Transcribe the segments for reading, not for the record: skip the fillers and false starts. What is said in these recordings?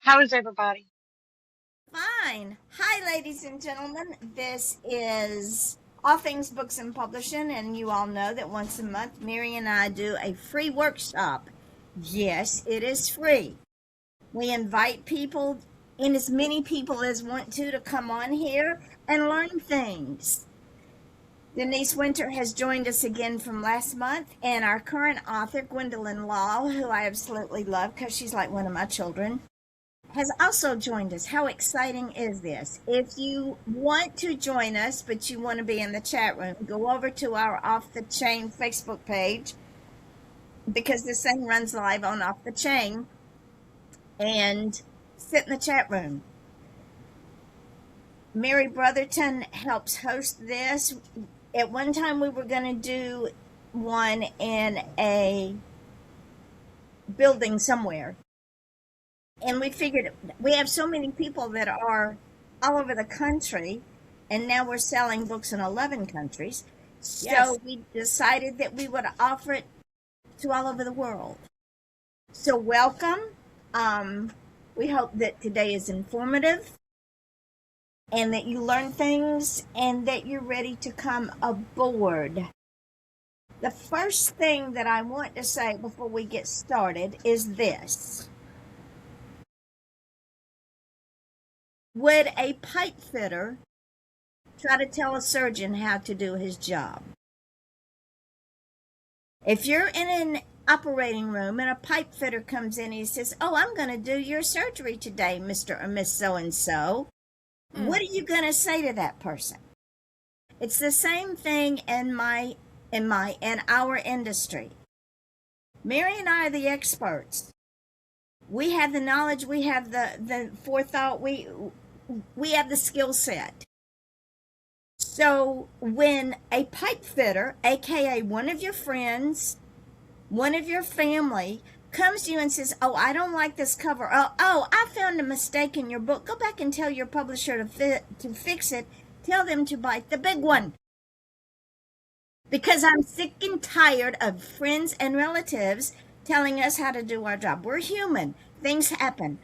How is everybody? Fine. Hi, ladies and gentlemen. This is All Things Books and Publishing, and you all know that once a month, Mary and I do a free workshop. Yes, it is free. We invite people, and as many people as want to come on here and learn things. Denise Winter has joined us again from last month, and our current author, Gwendolyn Law, who I absolutely love because she's like one of my children, has also joined us. How exciting is this? If you want to join us, but you want to be in the chat room, go over to our Off the Chain Facebook page because this thing runs live on Off the Chain and sit in the chat room. Mary Brotherton helps host this. At one time, we were going to do one in a building somewhere. And we figured we have so many people that are all over the country, and now we're selling books in 11 countries. So Yes. we decided that we would offer it to all over the world. So welcome. We hope that today is informative and that you learn things and that you're ready to come aboard. The first thing that I want to say before we get started is this. Would a pipe fitter try to tell a surgeon how to do his job? If you're in an operating room and a pipe fitter comes in and he says, "Oh, I'm going to do your surgery today, Mr. or Miss So-and-so," what are you going to say to that person? It's the same thing in our industry. Mary and I are the experts. We have the knowledge, we have the forethought, we have the skill set. So when a pipe fitter, aka one of your friends, one of your family, comes to you and says, "Oh, I don't like this cover. Oh, I found a mistake in your book," go back and tell your publisher to fix it. Tell them to bite the big one. Because I'm sick and tired of friends and relatives telling us how to do our job. We're human. Things happen.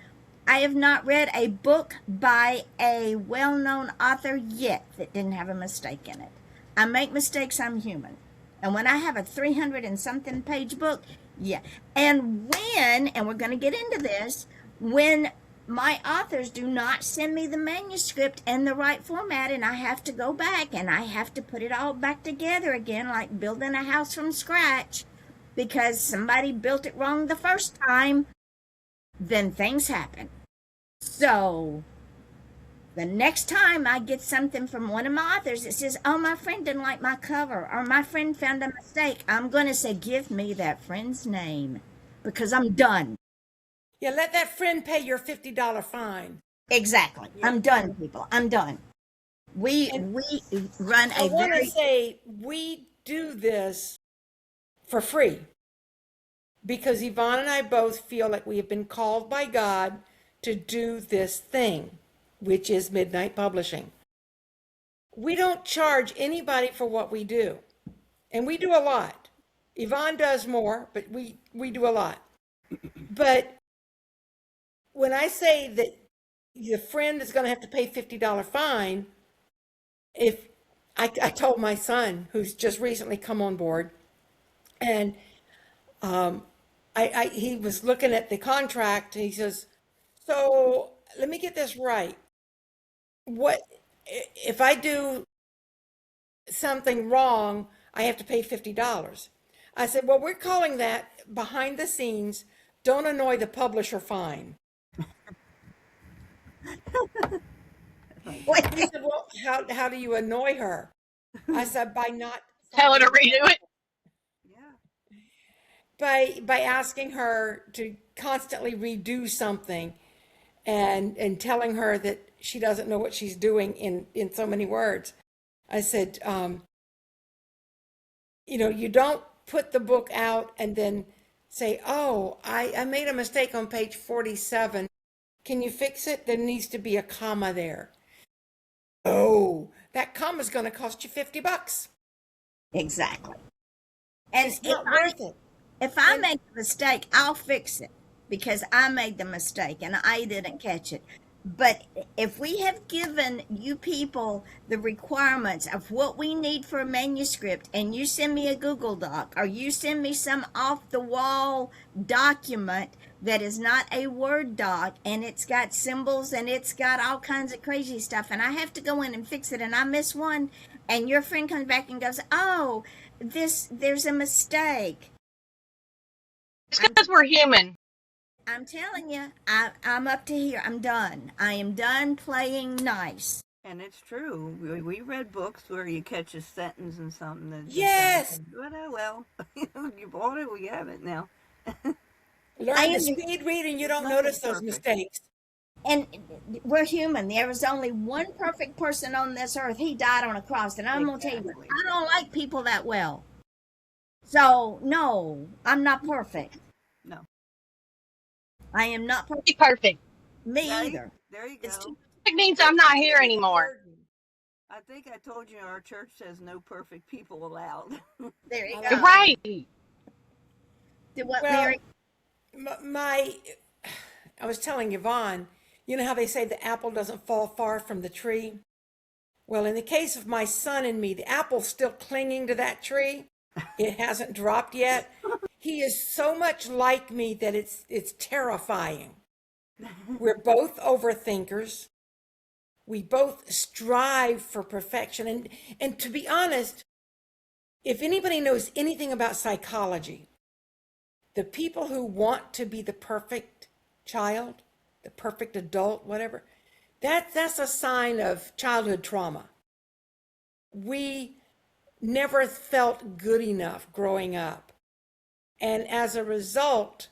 I have not read a book by a well-known author yet that didn't have a mistake in it. I make mistakes. I'm human. And when I have a 300 and something page book, yeah. And we're going to get into this, when my authors do not send me the manuscript in the right format and I have to go back and I have to put it all back together again, like building a house from scratch because somebody built it wrong the first time, then things happen. So the next time I get something from one of my authors that says, "Oh, my friend didn't like my cover," or "My friend found a mistake," I'm going to say, "Give me that friend's name," because I'm done. Yeah, let that friend pay your $50 fine. Exactly. Yeah. I'm done, people. I'm done. We run I a want to very say we do this for free because Yvonne and I both feel like we have been called by God to do this thing, which is Midnight Publishing. We don't charge anybody for what we do, and we do a lot. Yvonne does more, but we do a lot. But when I say that the friend is going to have to pay $50 fine, if I told my son, who's just recently come on board, and he was looking at the contract, and he says, "So let me get this right. What if I do something wrong? I have to pay $50." I said, "Well, we're calling that behind the scenes. Don't annoy the publisher fine." He said, "Well, how do you annoy her?" I said, "By not Tell her to following redo it. by asking her to constantly redo something and telling her that she doesn't know what she's doing in so many words." I said, you don't put the book out and then say, "Oh, I made a mistake on page 47. Can you fix it? There needs to be a comma there." Oh, that comma's going to cost you $50. exactly. And It's not worth it. if I And make a mistake, I'll fix it. because I made the mistake and I didn't catch it. But if we have given you people the requirements of what we need for a manuscript, and you send me a Google Doc or you send me some off the wall document that is not a Word doc and it's got symbols and it's got all kinds of crazy stuff, and I have to go in and fix it and I miss one, and your friend comes back and goes, "Oh, there's a mistake." It's because we're human. I'm telling you, I'm up to here. I'm done. I am done playing nice. And it's true. We read books where you catch a sentence and something that Yes. well, you bought it, we have it now. Learn to speed read and you don't Nothing's notice those perfect. mistakes. And we're human. There was only one perfect person on this earth. He died on a cross. And I'm going to tell you, Exactly. I don't like people that well. So, no, I'm not perfect. No. I am not perfect. Be perfect. Me There you- either. There you It's go. too- It means I'm not here anymore. I think I told you our church says no perfect people allowed. There you I go. like Right. Do what, Well, Mary? I was telling Yvonne, you know how they say the apple doesn't fall far from the tree? Well, in the case of my son and me, the apple's still clinging to that tree. It hasn't dropped yet. He is so much like me that it's terrifying. We're both overthinkers. We both strive for perfection. And to be honest, if anybody knows anything about psychology, the people who want to be the perfect child, the perfect adult, whatever, that's a sign of childhood trauma. We never felt good enough growing up. And as a result,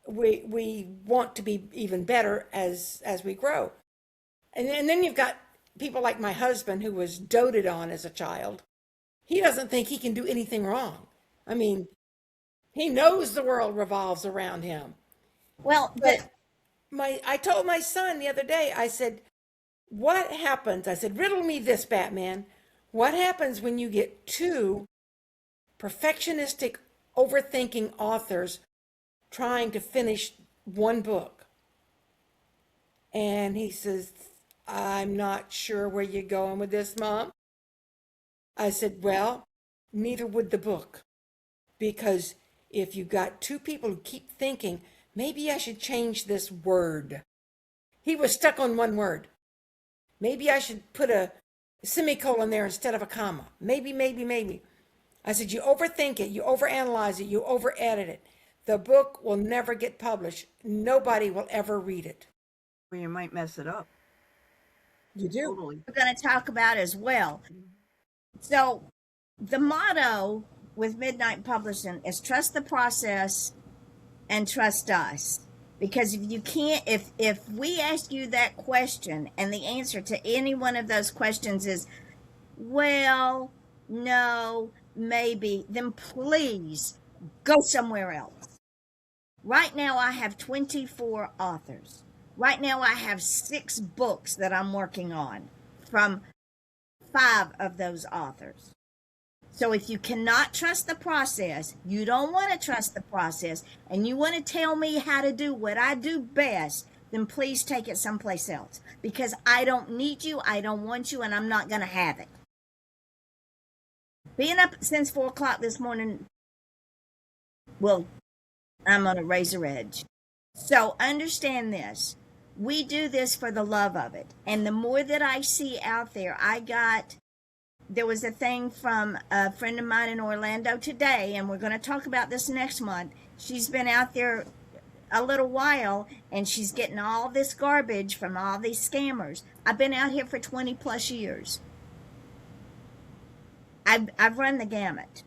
we want to be even better as we grow. And then you've got people like my husband, who was doted on as a child. He doesn't think he can do anything wrong. I mean, he knows the world revolves around him. Well, But I told my son the other day, I said, what happens? I said, riddle me this, Batman. What happens when you get two perfectionistic, overthinking authors trying to finish one book? And he says, I'm not sure where you're going with this, Mom. I said, well, neither would the book. Because if you've got two people who keep thinking, maybe I should change this word. He was stuck on one word. Maybe I should put a semicolon there instead of a comma. Maybe. I said, you overthink it, you overanalyze it, you overedit it. The book will never get published. Nobody will ever read it. Or you might mess it up. You do. Totally. we're going to talk about as well. So, the motto with Midnight Publishing is trust the process and trust us. Because if you can't, if we ask you that question and the answer to any one of those questions is, well, no, maybe, then please go somewhere else. Right now, I have 24 authors. Right now, I have 6 books that I'm working on from 5 of those authors. So if you cannot trust the process, you don't want to trust the process, and you want to tell me how to do what I do best, then please take it someplace else. Because I don't need you, I don't want you, and I'm not going to have it. Being up since 4 o'clock this morning, well, I'm on a razor edge. So understand this. We do this for the love of it. And the more that I see out there, there was a thing from a friend of mine in Orlando today, and we're going to talk about this next month. She's been out there a little while, and she's getting all this garbage from all these scammers. I've been out here for 20 plus years. I've run the gamut.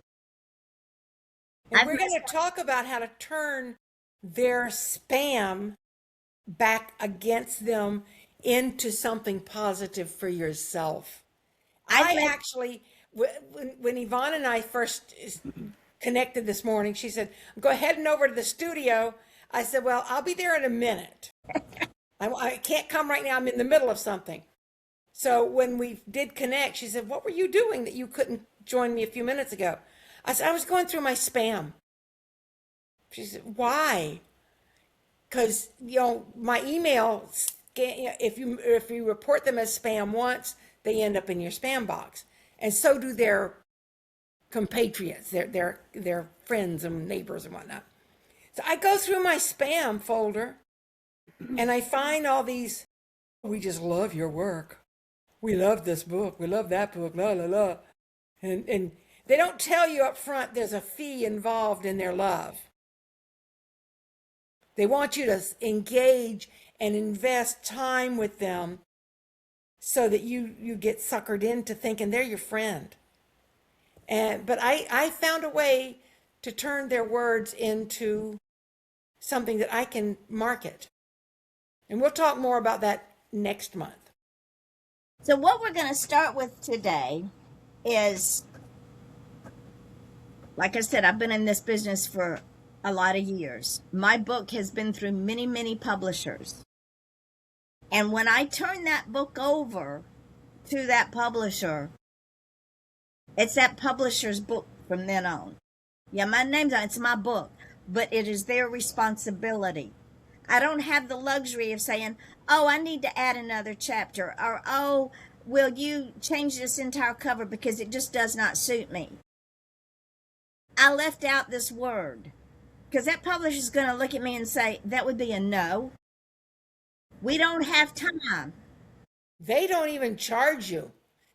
And we're going to talk about how to turn their spam back against them into something positive for yourself. Actually, when Yvonne and I first connected this morning, she said, go heading over to the studio. I said, well, I'll be there in a minute. I can't come right now. I'm in the middle of something. So when we did connect, she said, what were you doing that you couldn't join me a few minutes ago? I said, I was going through my spam. She said, why? because my email, if you report them as spam once, they end up in your spam box, and so do their compatriots, their friends and neighbors and whatnot. So I go through my spam folder, and I find all these. We just love your work. We love this book. We love that book. La la la, and they don't tell you up front there's a fee involved in their love. They want you to engage and invest time with them so that you get suckered into thinking they're your friend. But I found a way to turn their words into something that I can market. And we'll talk more about that next month. So what we're going to start with today is, like I said, I've been in this business for a lot of years. My book has been through many, many publishers. And when I turn that book over to that publisher, it's that publisher's book from then on. Yeah, my name's on it. It's my book, but it is their responsibility. I don't have the luxury of saying, oh, I need to add another chapter, or, oh, will you change this entire cover because it just does not suit me. I left out this word because that publisher is going to look at me and say, that would be a no. We don't have time. They don't even charge you.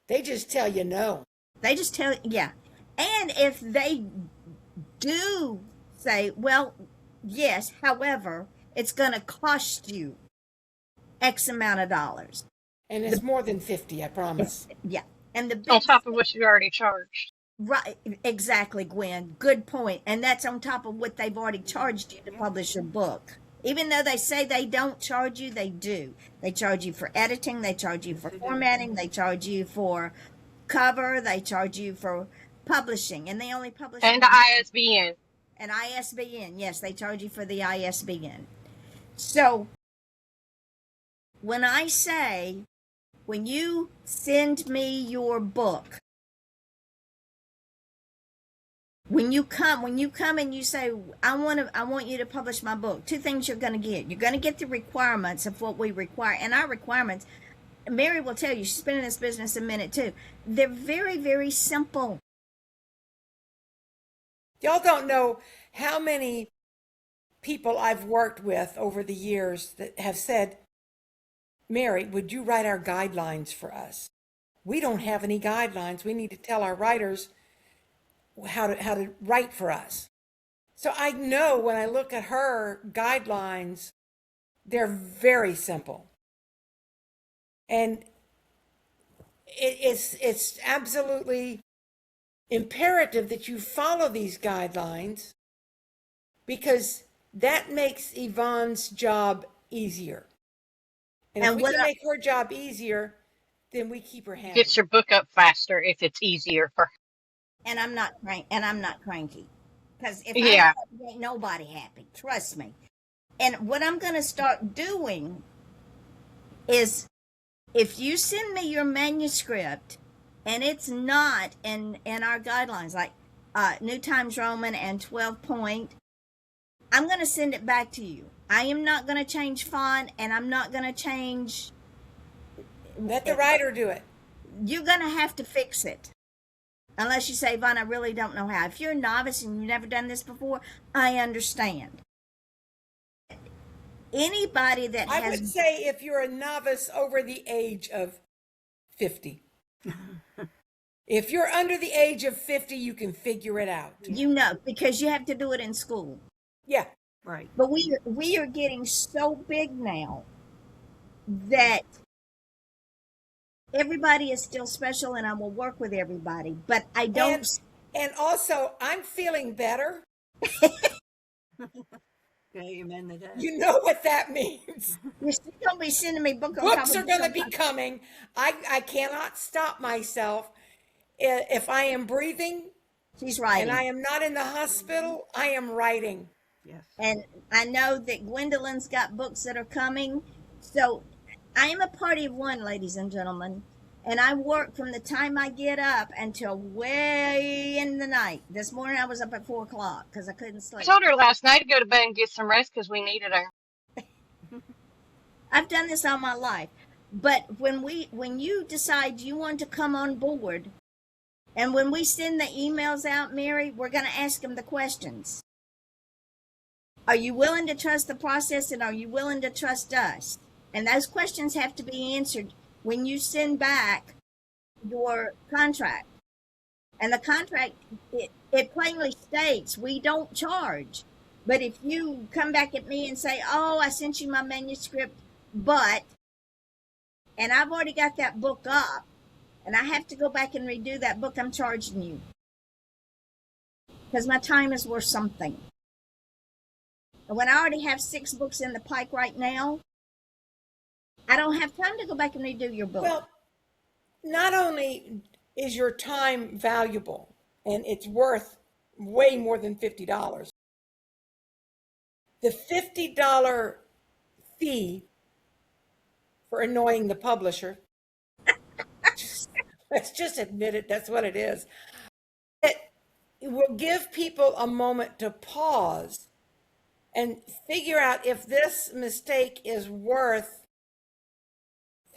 They just tell you no. They just tell, yeah. And if they do say, well, yes, however, it's going to cost you X amount of dollars. And it's more than 50, I promise. Yeah. And the On top of what you already charged. right, exactly, Gwen. Good point. And that's on top of what they've already charged you to publish your book. Even though they say they don't charge you, they do. They charge you for editing, they charge you for formatting, they charge you for cover, they charge you for publishing, and they only publish And the ISBN. an ISBN. Yes, they charge you for the ISBN. So when I say, when you send me your book, when you come and you say, I want you to publish my book, two things you're going to get. You're going to get the requirements of what we require. And our requirements, Mary will tell you, she's been in this business a minute too. They're very, very simple. Y'all don't know how many people I've worked with over the years that have said, Mary, would you write our guidelines for us? We don't have any guidelines. We need to tell our writers how to write for us. So I know when I look at her guidelines, they're very simple. And it's absolutely imperative that you follow these guidelines because that makes Yvonne's job easier. And if we can make her job easier, then we keep her happy. Gets your book up faster if it's easier for her. And I'm not cranky. Because if Yeah. I'm happy, ain't nobody happy. Trust me. And what I'm going to start doing is, if you send me your manuscript and it's not in our guidelines, like New Times Roman and 12 Point, I'm going to send it back to you. I am not going to change font, and I'm not going to change. Let the writer do it. You're going to have to fix it. Unless you say, Yvonne, I really don't know how. If you're a novice and you've never done this before, I understand. Anybody that I would say if you're a novice over the age of 50. If you're under the age of 50, you can figure it out. You know, because you have to do it in school. Yeah. Right. But we are getting so big now that everybody is still special, and I will work with everybody. But I don't. And also, I'm feeling better. Amen to that. You know what that means. You're still going to be sending me books. Books are going to be coming. I cannot stop myself. If I am breathing, She's writing. and I am not in the hospital, I am writing. Yes. And I know that Gwendolyn's got books that are coming. So I am a party of one, ladies and gentlemen. And I work from the time I get up until way in the night. This morning I was up at 4 o'clock because I couldn't I sleep. told her last night to go to bed and get some rest because we needed her. I've done this all my life. But when you decide you want to come on board, and when we send the emails out, Mary, we're going to ask them the questions. Are you willing to trust the process, and are you willing to trust us? And those questions have to be answered when you send back your contract. And the contract, it plainly states we don't charge. But if you come back at me and say, oh, I sent you my manuscript, but, and I've already got that book up, and I have to go back and redo that book, I'm charging you. Because my time is worth something. And when I already have 6 books in the pike right now, I don't have time to go back and redo your book. Well, not only is your time valuable and it's worth way more than $50, the $50 fee for annoying the publisher, let's just admit it, that's what it is. It will give people a moment to pause and figure out if this mistake is worth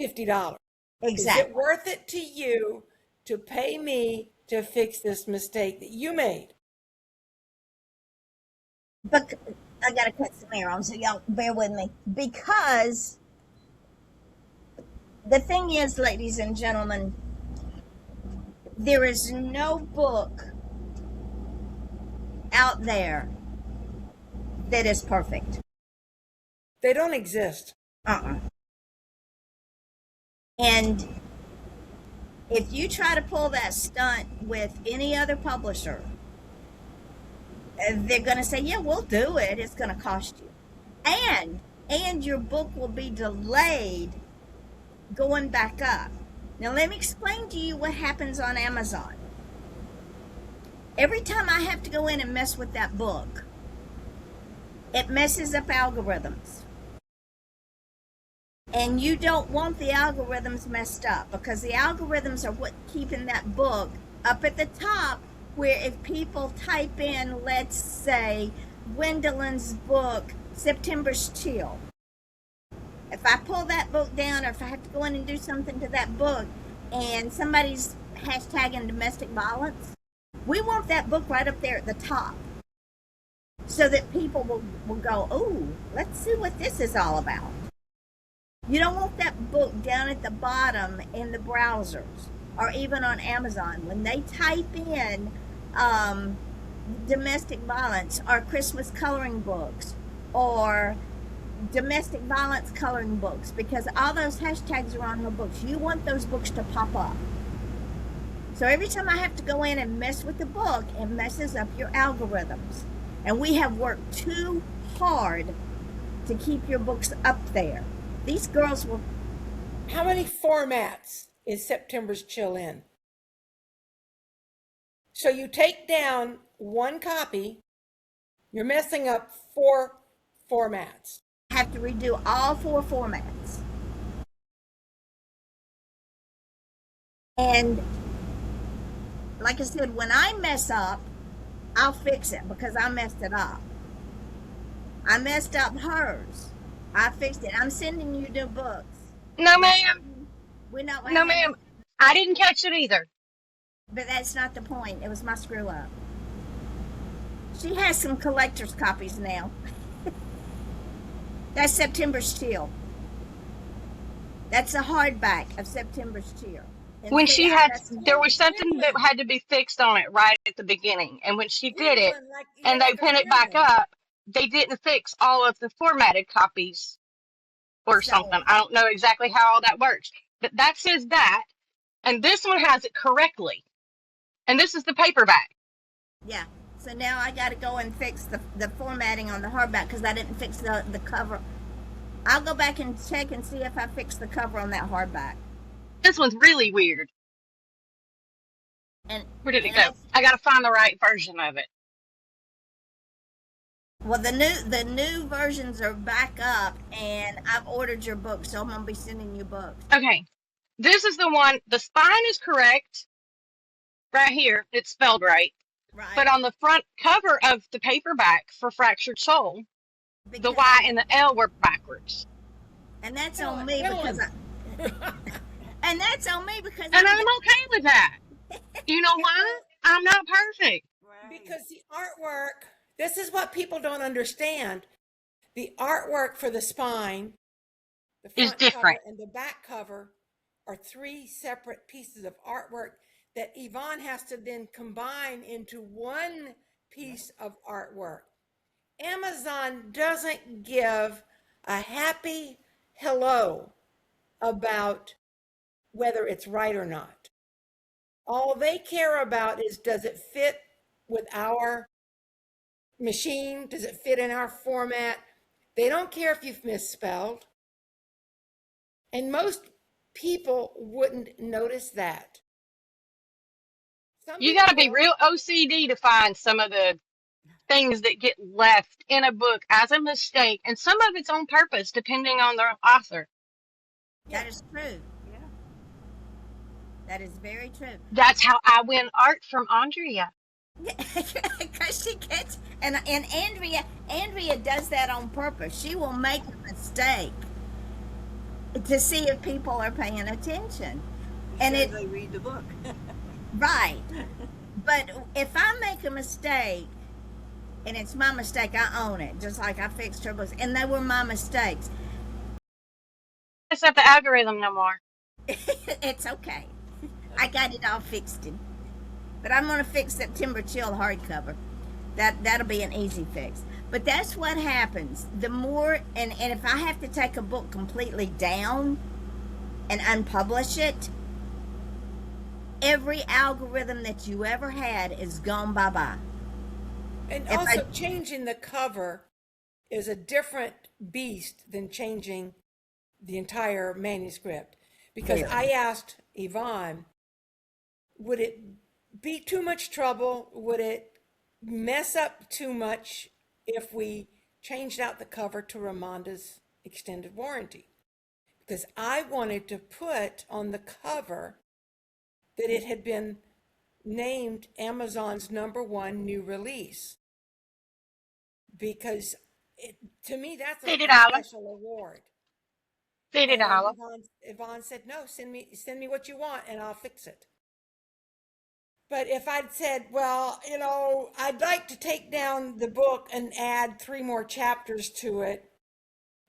$50. Is Exactly. it worth it to you to pay me to fix this mistake that you made? But I got to cut some air on, so y'all bear with me. Because the thing is, ladies and gentlemen, there is no book out there that is perfect. They don't exist. And if you try to pull that stunt with any other publisher, they're going to say, yeah, we'll do it. It's going to cost you. And your book will be delayed going back up. Now, let me explain to you what happens on Amazon. Every time I have to go in and mess with that book, it messes up algorithms. And you don't want the algorithms messed up, because the algorithms are what keeping that book up at the top, where if people type in, let's say, Gwendolyn's book, September's Chill. If I pull that book down, or if I have to go in and do something to that book, and somebody's hashtagging domestic violence, we want that book right up there at the top, so that people will go, oh, let's see what this is all about. You don't want that book down at the bottom in the browsers, or even on Amazon. When they type in domestic violence, or Christmas coloring books, or domestic violence coloring books, because all those hashtags are on her books, you want those books to pop up. So every time I have to go in and mess with the book, it messes up your algorithms. And we have worked too hard to keep your books up there. These girls will... How many formats is September's Chill in? So you take down one copy, you're messing up 4 formats. have to redo all 4 formats. And like I said, when I mess up, I'll fix it, because I messed it up. I messed up hers. I fixed it. I'm sending you new books. No, ma'am. We're not. No, ma'am. I didn't catch it either. But that's not the point. It was my screw up. She has some collector's copies now. That's September's Chill. That's a hardback of September's Chill. And When see, she had, that's there was something that had to be fixed on it right at the beginning. And when she did it, and they pin it back up, they didn't fix all of the formatted copies or So- something. I don't know exactly how all that works. But that says that. And this one has it correctly. And this is the paperback. Yeah. So now I got to go and fix the formatting on the hardback, because I didn't fix the cover. I'll go back and check and see if I fixed the cover on that hardback. This one's really weird. And Where did it and go? I gotta find the right version of it. well, the new versions are back up, and I've ordered your book, so I'm gonna be sending you books. Okay. This is the one, the spine is correct. Right here, it's spelled right. Right. But on the front cover of the paperback for Fractured Soul, The because Y and the L were backwards. and that's on Helen, me because Helen. and that's on me because And I'm I'm okay with that. You know why? Well, I'm not perfect. Right. because the artwork, this is what people don't understand. The artwork for the spine, the It's front cover, different. and the back cover are three separate pieces of artwork that Yvonne has to then combine into one piece of artwork. Amazon doesn't give a happy hello about whether it's right or not. All they care about is, does it fit with our machine? Does it fit in our format? They don't care if you've misspelled. And most people wouldn't notice that. Some You got people to be will. real OCD to find some of the things that get left in a book as a mistake, and some of it's on purpose, depending on the author. that is true. Yeah. That is very true. That's how I win art from Andrea. Because she gets and Andrea does that on purpose. She will make a mistake to see if people are paying attention. And Sure it they read the book. right. But if I make a mistake and it's my mistake, I own it. Just like I fixed her books. And they were my mistakes. It's not the algorithm no more. It's okay. I got it all fixed. But I'm gonna fix September Chill hardcover. That'll be an easy fix. But that's what happens. The more and if I have to take a book completely down and unpublish it, every algorithm that you ever had is gone bye-bye. And If also, I- changing the cover is a different beast than changing the entire manuscript. Because Very. I asked Yvonne, would it be too much trouble? Would it mess up too much if we changed out the cover to Ramonda's extended warranty? Because I wanted to put on the cover that it had been named Amazon's #1 new release. Because to me, that's Did a it, Alan? special award. Did it, And Alan? Yvonne said, no, send me what you want and I'll fix it. But if I'd said, well, I'd like to take down the book and add 3 more chapters to it,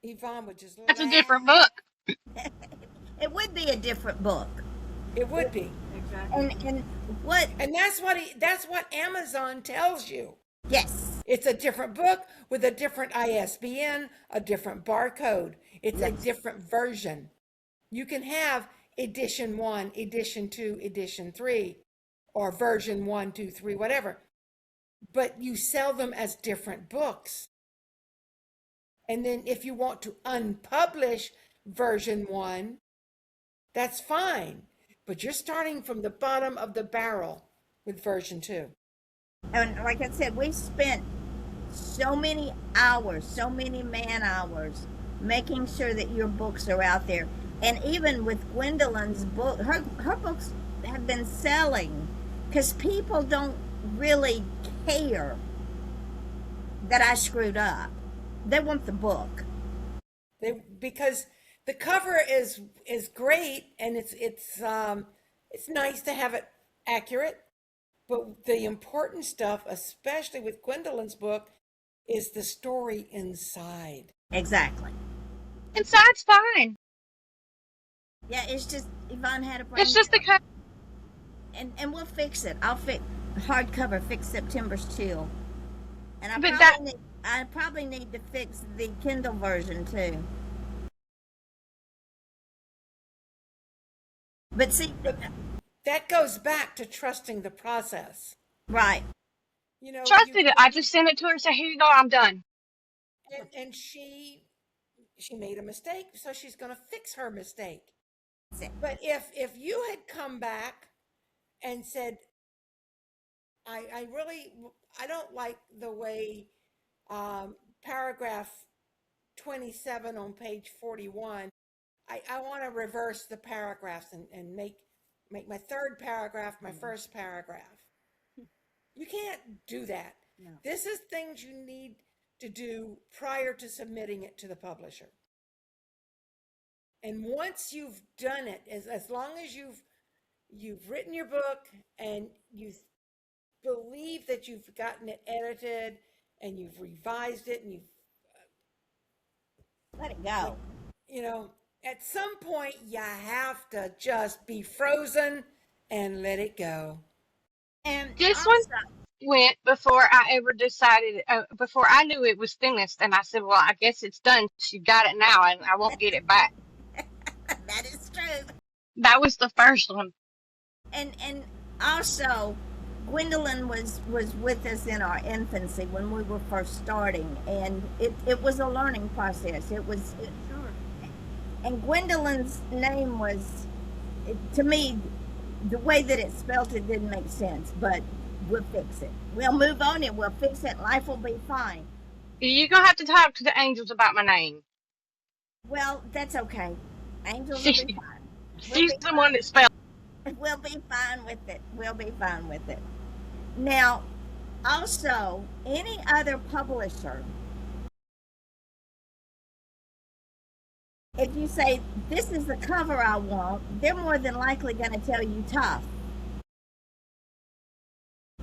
Yvonne would just That's a laugh. different book. It would be a different book. It would be. Exactly. And what And that's what Amazon tells you. yes. It's a different book with a different ISBN, a different barcode. It's a Yes. different version. You can have edition 1, edition 2, edition 3, or version 1, 2, 3, whatever. But you sell them as different books. And then if you want to unpublish version 1, that's fine. But you're starting from the bottom of the barrel with version 2. And like I said, we spent so many hours, so many man hours making sure that your books are out there. And even with Gwendolyn's book, her books have been selling because people don't really care that I screwed up. They want the book. Because the cover is great and it's nice to have it accurate, but the important stuff, especially with Gwendolyn's book, is the story inside. Exactly. Inside's fine. Yeah, it's just Yvonne had a brain. It's just the cover. and we'll fix it. I'll fix hardcover. Fix September's Chill. And But that- I probably need to fix the Kindle version too. But see, That goes back to trusting the process. right. Trusted it. I just sent it to her and said, "Here you go. I'm done." And she made a mistake, so she's going to fix her mistake. That's it. But if you had come back and said, I don't like the way paragraph 27 on page 41, I want to reverse the paragraphs and make my third paragraph my first paragraph. You can't do that. No. This is things you need to do prior to submitting it to the publisher. And once you've done it, as long as you've written your book and you believe that you've gotten it edited and you've revised it and you've, Let it go. you know, at some point you have to just be frozen and let it go. And This one also, went before I ever decided, before I knew it was finished. And I said, well, I guess it's done. She got it now and I won't get it back. that is true. That was the first one. And also, Gwendolyn was with us in our infancy when we were first starting, and it was a learning process. Sure. And Gwendolyn's name was, to me, the way that it spelt it didn't make sense, but we'll fix it. We'll move on and we'll fix it. Life will be fine. You're going to have to talk to the angels about my name. Well, that's okay. Angels will be fine. She's the one that spelled. We'll be fine with it. We'll be fine with it. Now, also, any other publisher, if you say, this is the cover I want, they're more than likely going to tell you tough.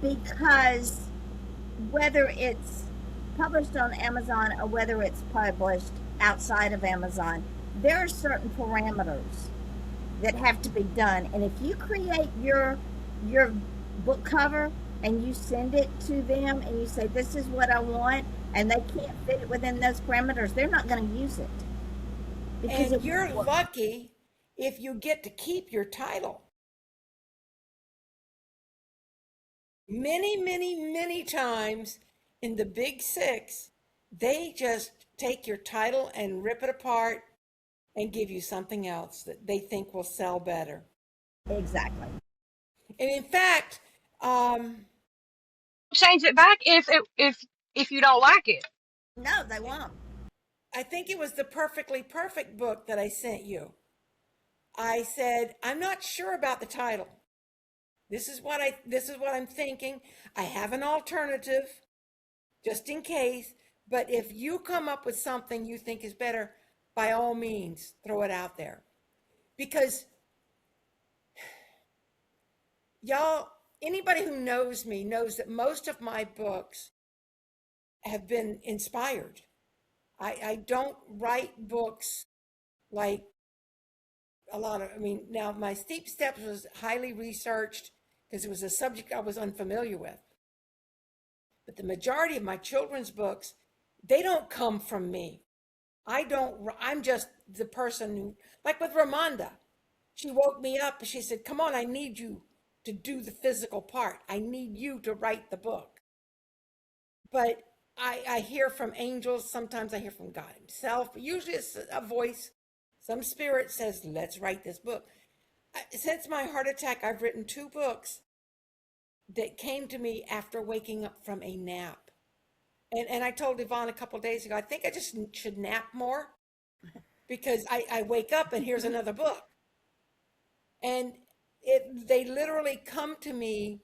Because whether it's published on Amazon or whether it's published outside of Amazon, there are certain parameters that have to be done. And if you create your book cover and you send it to them and you say, this is what I want, and they can't fit it within those parameters, they're not going to use it. And you're lucky if you get to keep your title. Many, many, many times in the big six, they just take your title and rip it apart and give you something else that they think will sell better. Exactly. And in fact, Change it back if you don't like it. No, they won't. I think it was the Perfectly Perfect book that I sent you. I said, I'm not sure about the title. This is what I'm thinking. I have an alternative just in case, but if you come up with something you think is better, by all means, throw it out there. Because y'all, anybody who knows me knows that most of my books have been inspired. I don't write books like now my Steep Steps was highly researched because it was a subject I was unfamiliar with. But the majority of my children's books, they don't come from me. I'm just the person who, like with Ramonda, she woke me up and she said, come on, I need you to do the physical part. I need you to write the book. But I hear from angels. Sometimes I hear from God himself. Usually it's a voice. Some spirit says, let's write this book. Since my heart attack, I've written 2 books that came to me after waking up from a nap. And I told Yvonne a couple of days ago, I think I just should nap more because I wake up and here's another book. And they literally come to me,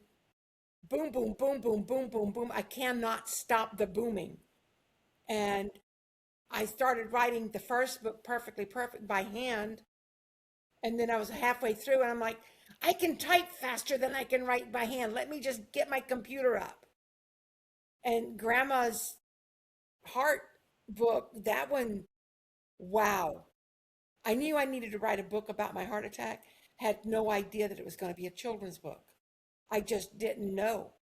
boom, boom, boom, boom, boom, boom, boom. I cannot stop the booming. And I started writing the first book, Perfectly Perfect, by hand. And then I was halfway through and I'm like, I can type faster than I can write by hand. Let me just get my computer up. And Grandma's Heart book, that one, wow. I knew I needed to write a book about my heart attack. Had no idea that it was going to be a children's book. I just didn't know.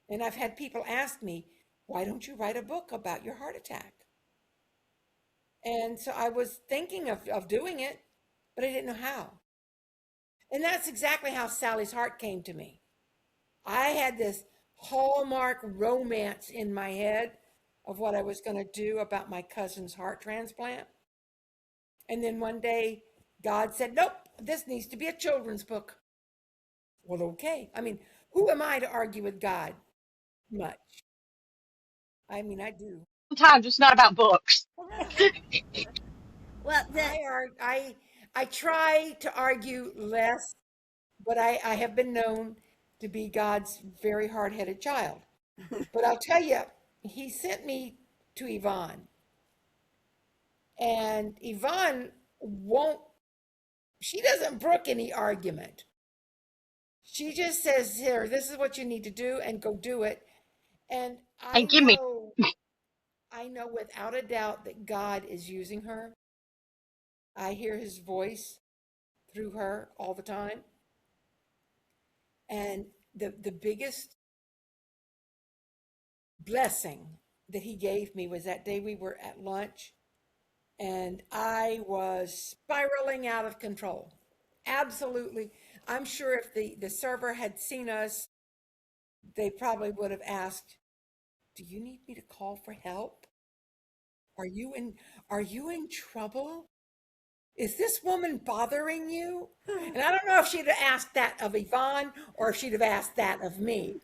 And I've had people ask me, why don't you write a book about your heart attack? And so I was thinking of doing it, but I didn't know how. And that's exactly how Sally's Heart came to me. I had this Hallmark romance in my head of what I was going to do about my cousin's heart transplant. And then one day, God said, nope, this needs to be a children's book. Well, okay. I mean, who am I to argue with God? Much. I mean, I do. Sometimes it's not about books. Well, I try to argue less, but I have been known to be God's very hard-headed child. But I'll tell you, he sent me to Yvonne. And Yvonne won't, she doesn't brook any argument. She just says, here, this is what you need to do, and go do it. And And give me. I know without a doubt that God is using her. I hear his voice through her all the time. And the biggest blessing that he gave me was that day we were at lunch and I was spiraling out of control. Absolutely. I'm sure if the server had seen us, they probably would have asked, do you need me to call for help? Are you in trouble? Is this woman bothering you? And I don't know if she'd have asked that of Yvonne or if she'd have asked that of me,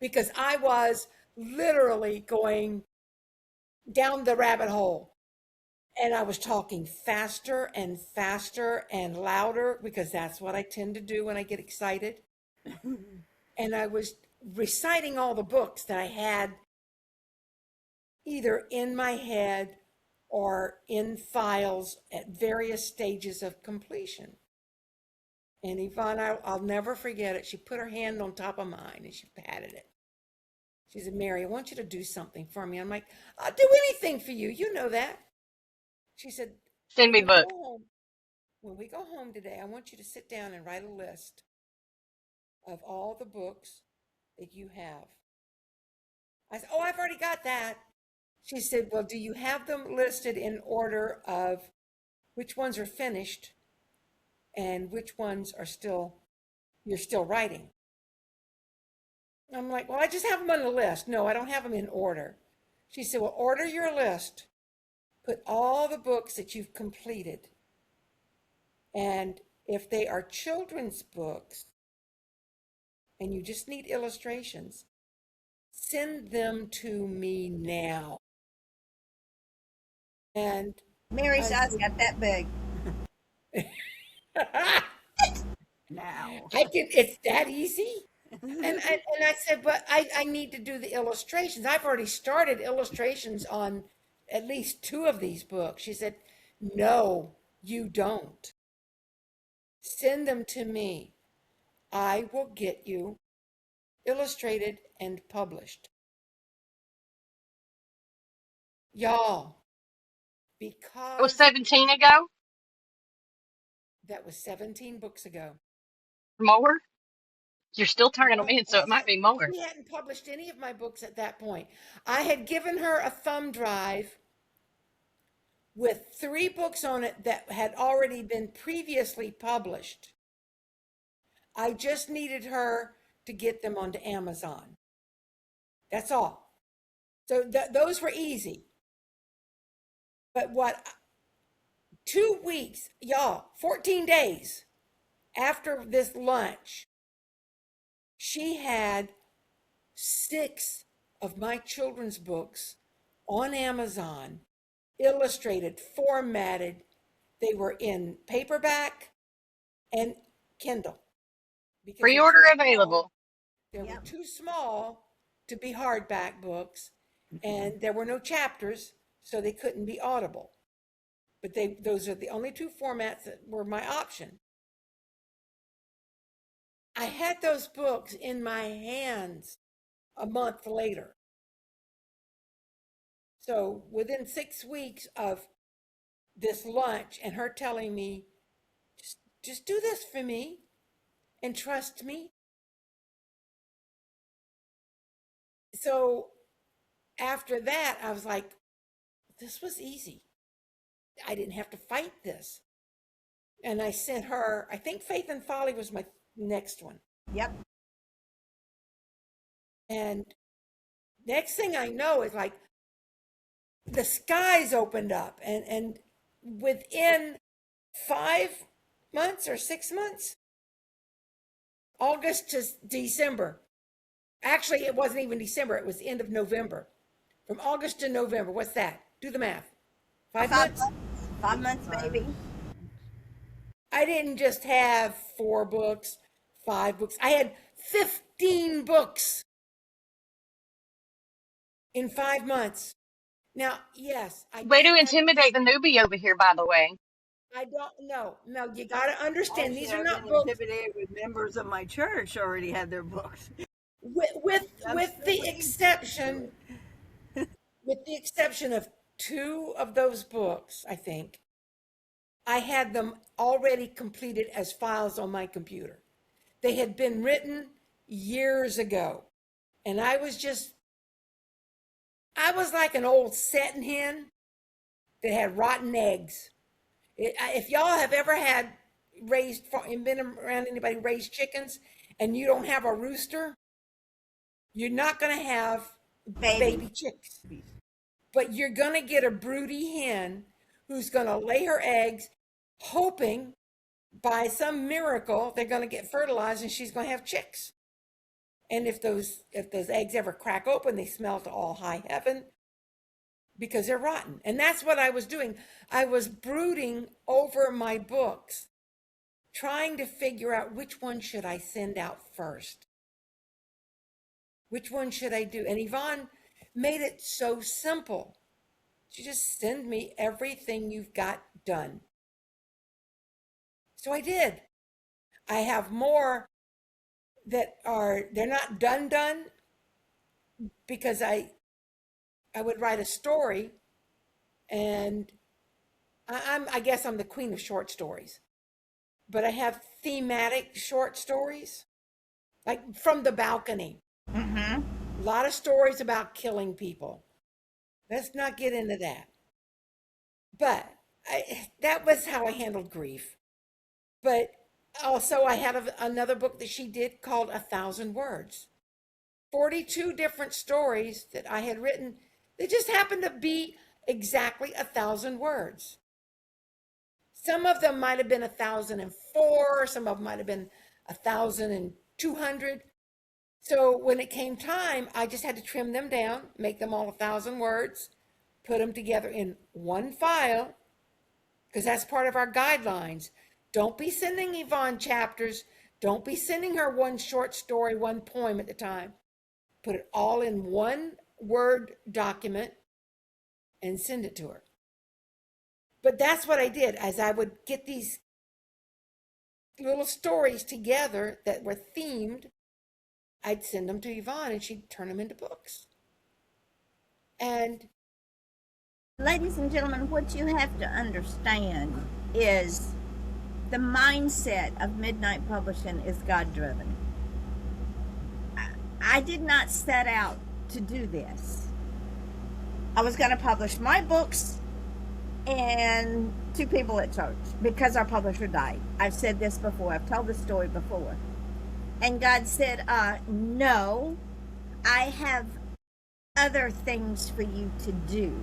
because I was literally going down the rabbit hole. And I was talking faster and faster and louder because that's what I tend to do when I get excited. And I was reciting all the books that I had either in my head or in files at various stages of completion. And Yvonne, I'll never forget it. She put her hand on top of mine and she patted it. She said, Mary, I want you to do something for me. I'm like, I'll do anything for you. You know that. She said, Send me book. when we go home today, I want you to sit down and write a list of all the books that you have. I said, oh, I've already got that. She said, well, do you have them listed in order of which ones are finished and which ones are you're still writing? I'm like, well, I just have them on the list. No, I don't have them in order. She said, well, order your list. Put all the books that you've completed. And if they are children's books and you just need illustrations, send them to me now. And Mary's eyes got that big. Now. It's that easy. And I said, but I need to do the illustrations. I've already started illustrations on at least 2 of these books. She said, no, you don't. Send them to me. I will get you illustrated and published. Y'all, It was because 17 ago. that was 17 books ago. More. You're still turning them in, so it might be more. She hadn't published any of my books at that point. I had given her a thumb drive with 3 books on it that had already been previously published. I just needed her to get them onto Amazon. That's all. So those were easy. But 2 weeks, y'all, 14 days after this lunch, she had 6 of my children's books on Amazon, illustrated, formatted. They were in paperback and Kindle. Pre-order available. They were too small to be hardback books, and there were no chapters, so they couldn't be audible. But those are the only 2 formats that were my option. I had those books in my hands a month later. So within 6 weeks of this lunch and her telling me, just do this for me and trust me. So after that, I was like, this was easy. I didn't have to fight this. And I sent her, I think Faith and Folly was my next one. Yep. And next thing I know is like the skies opened up and within 5 months or 6 months, August to December. Actually, it wasn't even December. It was the end of November. From August to November. What's that? Do the math. 5 months? 5 months, baby. I didn't just have 4 books, 5 books. I had 15 books. in 5 months. Now, yes, I Way did to have, intimidate the newbie over here, by the way. I don't know. No, you got to understand, these Actually, are I've not been books intimidated with members of my church already had their books. with with I'm with still the waiting to exception it. with the exception of 2 of those books, I think. I had them already completed as files on my computer. They had been written years ago. And I was like an old setting hen that had rotten eggs. If y'all have ever had been around anybody raised chickens and you don't have a rooster, you're not going to have Baby. baby chicks. But you're going to get a broody hen who's going to lay her eggs, hoping by some miracle they're going to get fertilized and she's going to have chicks. And if those eggs ever crack open, they smell to all high heaven because they're rotten. And that's what I was doing. I was brooding over my books, trying to figure out which one should I send out first. Which one should I do? And Yvonne made it so simple. She just send me everything you've got done. So I did. I have more that they're not done because I would write a story, and I guess I'm the queen of short stories, but I have thematic short stories, like From the Balcony. Mm-hmm. A lot of stories about killing people. Let's not get into that. But that was how I handled grief. But also, I had another book that she did called 1,000 Words. 42 different stories that I had written. They just happened to be exactly 1,000 words. Some of them might have been 1,004. Some of them might have been 1,200. So when it came time, I just had to trim them down, make them all 1,000 words, put them together in one file, because that's part of our guidelines. Don't be sending Yvonne chapters. Don't be sending her one short story, one poem at a time. Put it all in one Word document and send it to her. But that's what I did, as I would get these little stories together that were themed. I'd send them to Yvonne and she'd turn them into books. And Ladies and gentlemen, what you have to understand is the mindset of Midnight Publishing is God-driven. I did not set out to do this. I was going to publish my books and 2 people at church because our publisher died. I've said this before. I've told this story before. And God said, no, I have other things for you to do.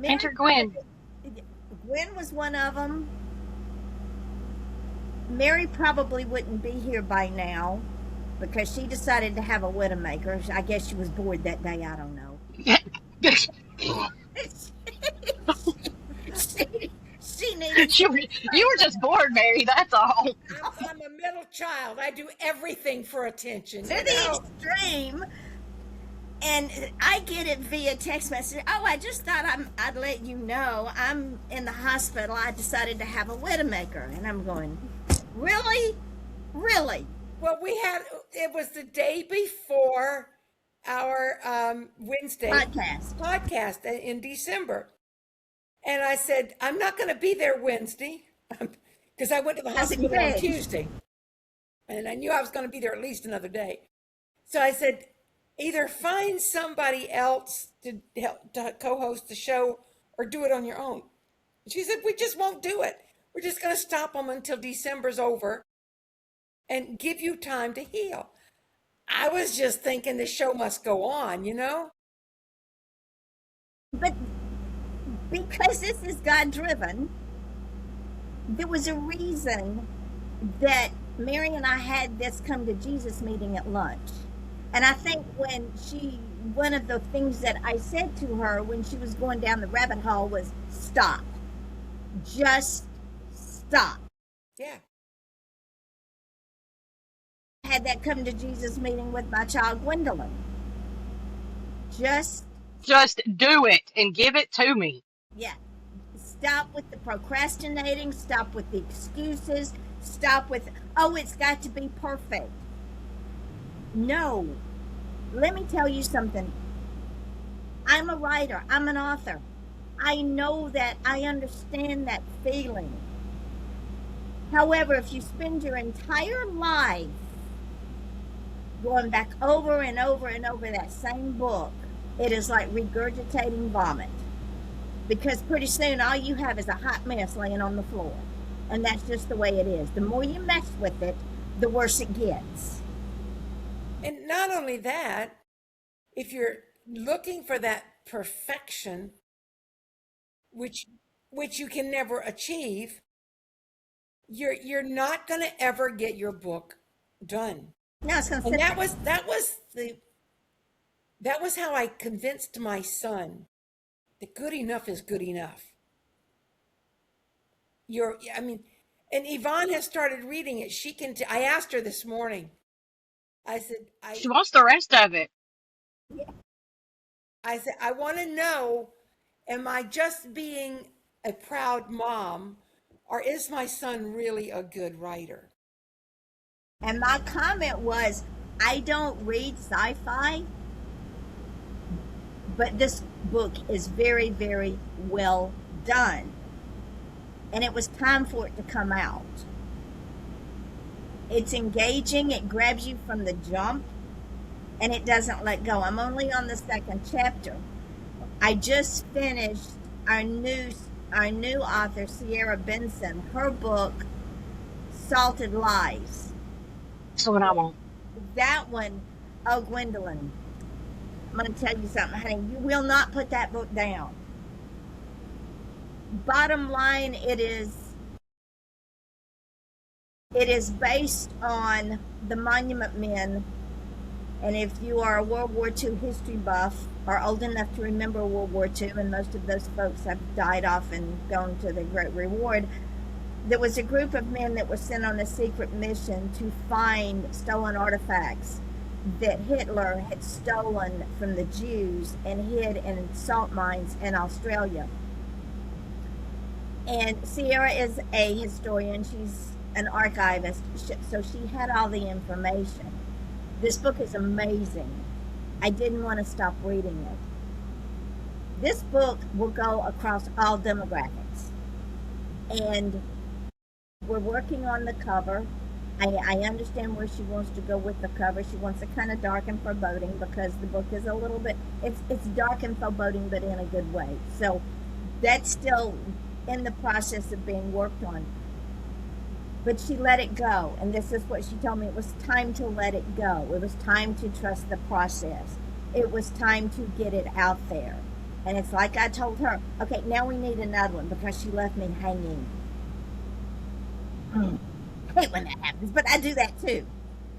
Enter Gwen. Gwen was one of them. Mary probably wouldn't be here by now because she decided to have a widowmaker. I guess she was bored that day. I don't know. she needed. you were just bored, Mary. That's all. I'm a middle child. I do everything for attention. To the extreme. And I get it via text message. Oh, I just thought I'd let you know I'm in the hospital. I decided to have a widowmaker. And I'm going, really? Really? Well, it was the day before our Wednesday podcast in December. And I said, I'm not going to be there Wednesday because I went to the hospital on Tuesday. And I knew I was going to be there at least another day. So I said, either find somebody else to help to co-host the show or do it on your own. She said, we just won't do it. We're just going to stop them until December's over and give you time to heal. I was just thinking the show must go on, you know? But because this is God-driven, there was a reason that Mary and I had this come to Jesus meeting at lunch. And I think one of the things that I said to her when she was going down the rabbit hole was, stop. Just stop. Yeah. I had that come to Jesus meeting with my child, Gwendolyn. Just, Just do it and give it to me. yeah, stop with the procrastinating, stop with the excuses, stop with, oh, it's got to be perfect. No. Let me tell you something. I'm a writer, I'm an author. I know that, I understand that feeling. However, if you spend your entire life going back over and over and over that same book, it is like regurgitating vomit. Because pretty soon all you have is a hot mess laying on the floor. And that's just the way it is. The more you mess with it, the worse it gets. And not only that, if you're looking for that perfection, which you can never achieve, you're not going to ever get your book done. No, it's going to And sit that was how I convinced my son that good enough is good enough. And Yvonne has started reading it. I asked her this morning. I said, She wants the rest of it. I want to know, am I just being a proud mom, or is my son really a good writer? And my comment was, I don't read sci-fi, but this book is very, very well done. And it was time for it to come out. It's engaging, it grabs you from the jump, and it doesn't let go. I'm only on the second chapter. I just finished our new author, Sierra Benson, her book, Salted Lies. That's what I want. That one, oh, Gwendolyn, I'm going to tell you something, honey. You will not put that book down. Bottom line, it is based on the Monument Men. And if you are a World War II history buff, or old enough to remember World War II, and most of those folks have died off and gone to the Great Reward, there was a group of men that were sent on a secret mission to find stolen artifacts that Hitler had stolen from the Jews and hid in salt mines in Australia. And Sierra is a historian, she's an archivist, so she had all the information. This book is amazing. I didn't want to stop reading it. This book will go across all demographics. And we're working on the cover. I understand where she wants to go with the cover. She wants it kind of dark and foreboding because the book is a little bit, it's dark and foreboding, but in a good way. So that's still in the process of being worked on. But she let it go, and this is what she told me. It was time to let it go. It was time to trust the process. It was time to get it out there. And it's like I told her, okay, now we need another one, because she left me hanging. I hate when that happens, but I do that too.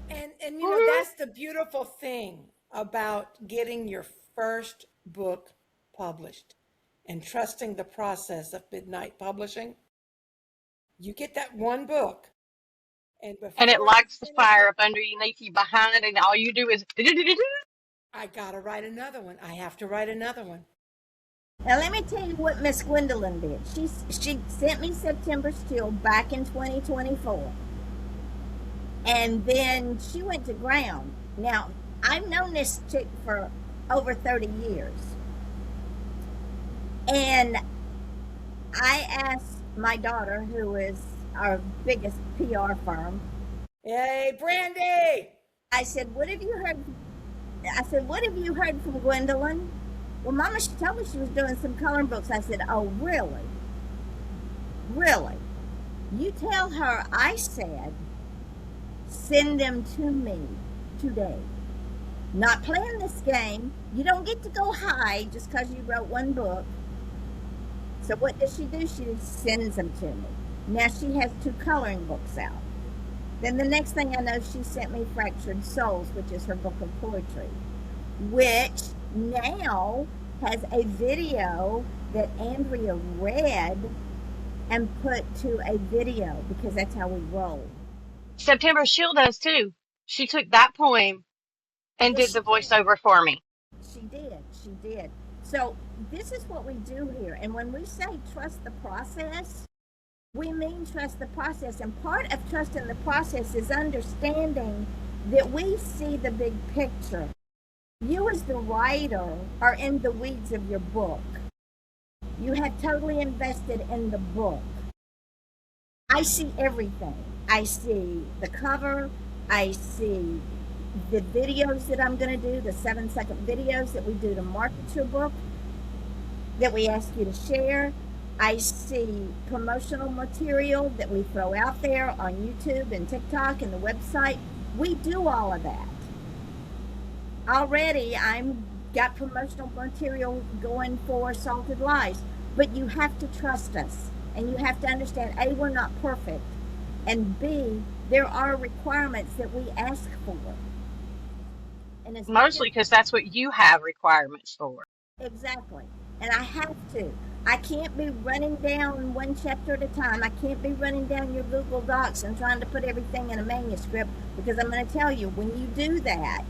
And you know, that's the beautiful thing about getting your first book published and trusting the process of Midnight Publishing. You get that one book, and it lights the fire up underneath you behind, and all you do is I gotta write another one. I have to write another one. Now let me tell you what Miss Gwendolyn did. She sent me September Still back in 2024. And then she went to ground. Now, I've known this chick for over 30 years. And I asked my daughter, who is our biggest PR firm. Hey, Brandy! I said, what have you heard? I said, what have you heard from Gwendolyn? Well, Mama, she told me she was doing some coloring books. I said, oh, really? Really? You tell her I said, send them to me today. Not playing this game. You don't get to go high just because you wrote one book. So what does she do? She sends them to me. Now she has 2 coloring books out. Then the next thing I know, she sent me Fractured Souls, which is her book of poetry, which now has a video that Andrea read and put to a video, because that's how we roll. September Shield does too. She took that poem and Yes, did the she did. voiceover for me. She did. she did. So this is what we do here. And when we say trust the process, we mean trust the process. And part of trusting the process is understanding that we see the big picture. You, as the writer, are in the weeds of your book. You have totally invested in the book. I see everything. I see the cover. I see the videos that I'm going to do, the 7-second videos that we do to market your book, that we ask you to share. I see promotional material that we throw out there on YouTube and TikTok and the website. We do all of that. Already I'm got promotional material going for Salted Lies, but you have to trust us, and you have to understand, A, we're not perfect, and B, there are requirements that we ask for. And as Mostly because that's what you have requirements for. exactly. And I have to. I can't be running down one chapter at a time. I can't be running down your Google Docs and trying to put everything in a manuscript, because I'm going to tell you, when you do that,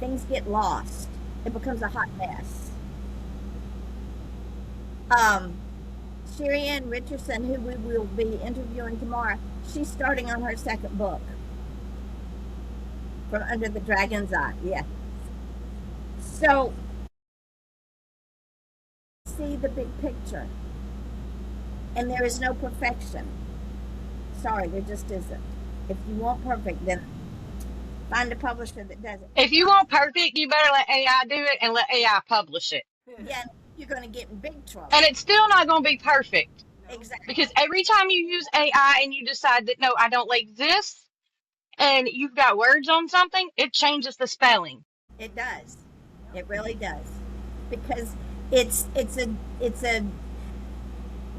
things get lost. It becomes a hot mess. Sherry Ann Richardson, who we will be interviewing tomorrow, she's starting on her second book, From Under the Dragon's Eye. Yeah. So, see the big picture. And there is no perfection. Sorry, there just isn't. If you want perfect, then find a publisher that does it. If you want perfect, you better let AI do it and let AI publish it. Yeah, you're going to get in big trouble. And it's still not going to be perfect. Exactly. Because every time you use AI and you decide that, no, I don't like this, and you've got words on something, it changes the spelling. It does. It really does. Because it's a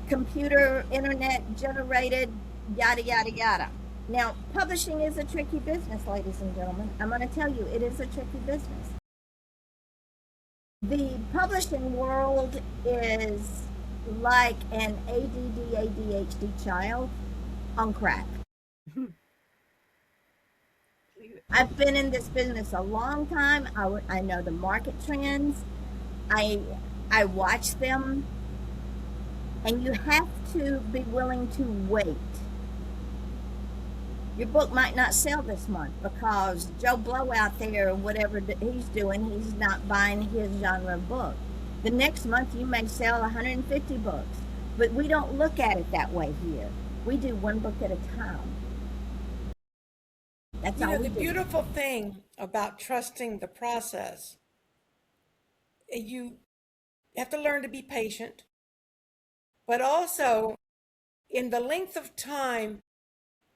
computer, internet generated, yada yada yada. Now, publishing is a tricky business, ladies and gentlemen. I'm going to tell you, it is a tricky business. The publishing world is like an ADD, ADHD child on crack. I've been in this business a long time. I know the market trends. I watch them, and you have to be willing to wait. Your book might not sell this month because Joe Blow out there, whatever he's doing, he's not buying his genre of book. The next month you may sell 150 books, but we don't look at it that way here. We do one book at a time. That's all we The do. beautiful thing about trusting the process, you have to learn to be patient, but also in the length of time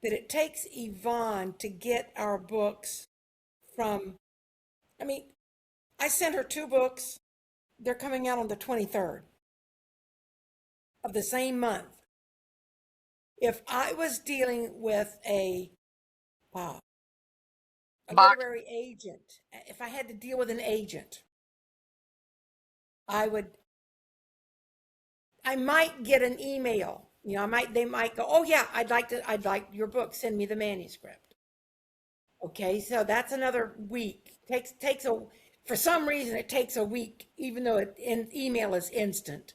that it takes Yvonne to get our books from, I sent her 2 books. They're coming out on the 23rd of the same month. If I was dealing with a literary agent, if I had to deal with an agent, I might get an email. They might go, oh yeah, I'd like your book. Send me the manuscript. Okay, so that's another week. For some reason it takes a week, even though email is instant.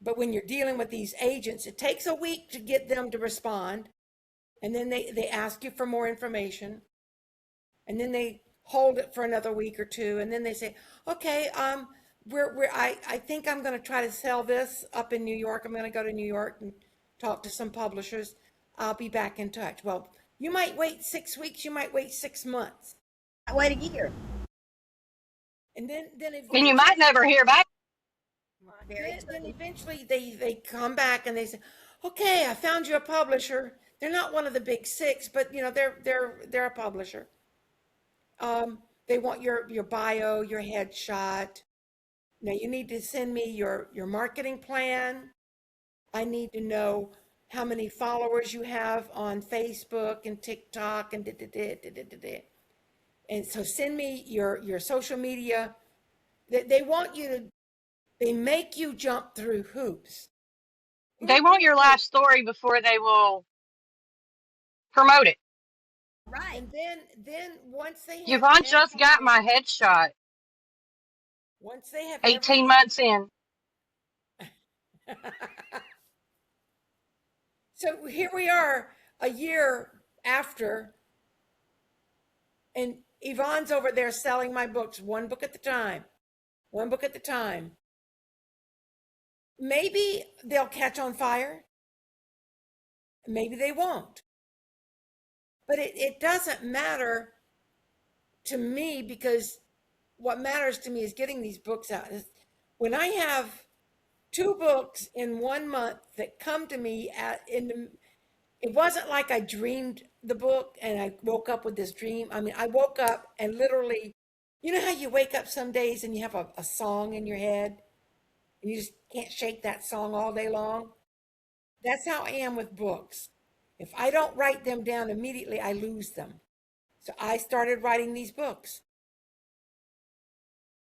But when you're dealing with these agents, it takes a week to get them to respond. And then they ask you for more information. And then they hold it for another week or 2. And then they say, okay, I think I'm going to try to sell this up in New York. I'm going to go to New York and talk to some publishers. I'll be back in touch. Well, you might wait 6 weeks. You might wait 6 months. I wait a year. And then And you might never hear back. then eventually they come back and they say, okay, I found you a publisher. They're not one of the big 6, but they're a publisher. They want your bio, your headshot. Now you need to send me your marketing plan. I need to know how many followers you have on Facebook and TikTok and And so send me your social media. They make you jump through hoops. They want your life story before they will promote it. Right. And then once they have Yvonne just got my headshot. Once they have 18 everything. months in. So here we are a year after, and Yvonne's over there selling my books, one book at the time, one book at the time. Maybe they'll catch on fire. Maybe they won't. But it doesn't matter to me, because what matters to me is getting these books out. When I have 2 books in 1 month that come to me it wasn't like I dreamed the book and I woke up with this dream. I mean, I woke up and literally, you know how you wake up some days and you have a song in your head and you just can't shake that song all day long? That's how I am with books. If I don't write them down immediately, I lose them. So I started writing these books.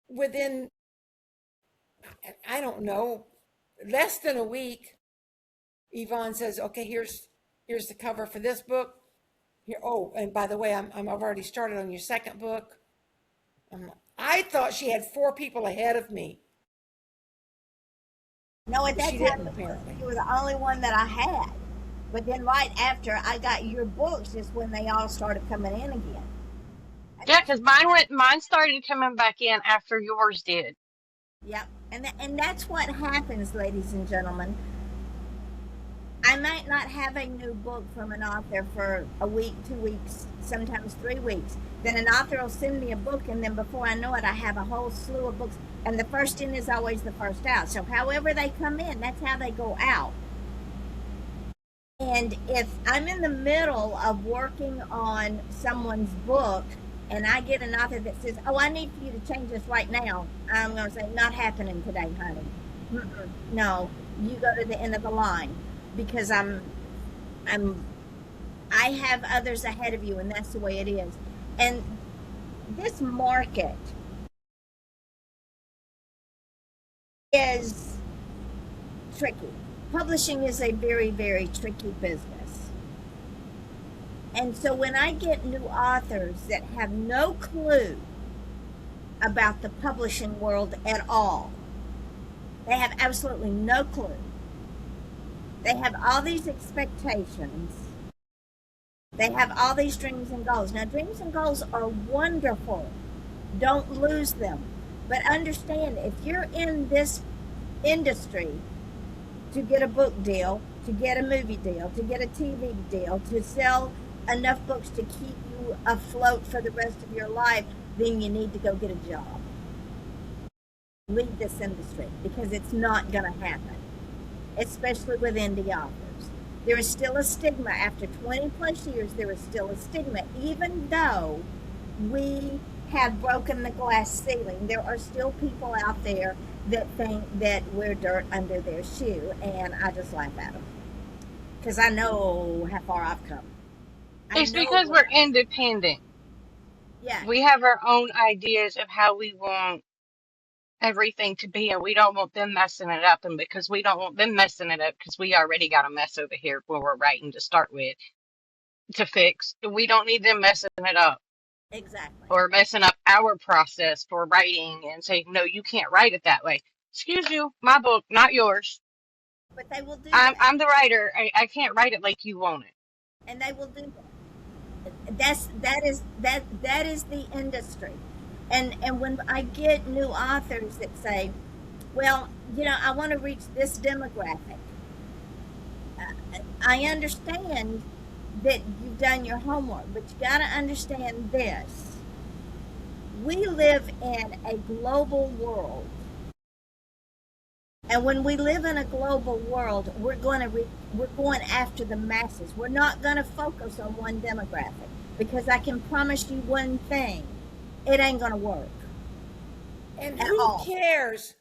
Within, I don't know, less than a week, Yvonne says, "Okay, here's the cover for this book. Here, oh, and by the way, I've already started on your second book." I thought she had 4 people ahead of me. No, at But that she time didn't, apparently. you were the only one that I had. But then right after I got your books is when they all started coming in again. Yeah, because mine started coming back in after yours did. Yep. And that's what happens, ladies and gentlemen. I might not have a new book from an author for a week, 2 weeks, sometimes 3 weeks. Then an author will send me a book, and then before I know it, I have a whole slew of books. And the first in is always the first out. So however they come in, that's how they go out. And if I'm in the middle of working on someone's book and I get an author that says, "Oh, I need for you to change this right now," I'm going to say, "Not happening today, honey. Mm-mm. No, you go to the end of the line, because I have others ahead of you, and that's the way it is." And this market is tricky. Publishing is a very, very tricky business. And so when I get new authors that have no clue about the publishing world at all, they have absolutely no clue. They have all these expectations. They have all these dreams and goals. Now, dreams and goals are wonderful. Don't lose them. But understand, if you're in this industry to get a book deal, to get a movie deal, to get a TV deal, to sell enough books to keep you afloat for the rest of your life, then you need to go get a job. Leave this industry, because it's not going to happen, especially with indie authors. There is still a stigma. After 20 plus years, there is still a stigma. Even though we have broken the glass ceiling, there are still people out there that think that we're dirt under their shoe, and I just laugh at them, because I know how far I've come. It's because we're independent. Yeah. We have our own ideas of how we want everything to be, and we don't want them messing it up. And because we don't want them messing it up, because we already got a mess over here where we're writing to start with to fix, we don't need them messing it up. Exactly. Or messing up our process for writing and saying, "No, you can't write it that way." Excuse you, my book, not yours. But they will do I'm that. I'm the writer. I can't write it like you want it. And they will do that. That is the industry. And when I get new authors that say, "Well, I want to reach this demographic," I understand that you've done your homework, but you got to understand this: we live in a global world. And when we live in a global world, we're going after the masses. We're not going to focus on one demographic, because I can promise you one thing: it ain't going to work. And At who all. cares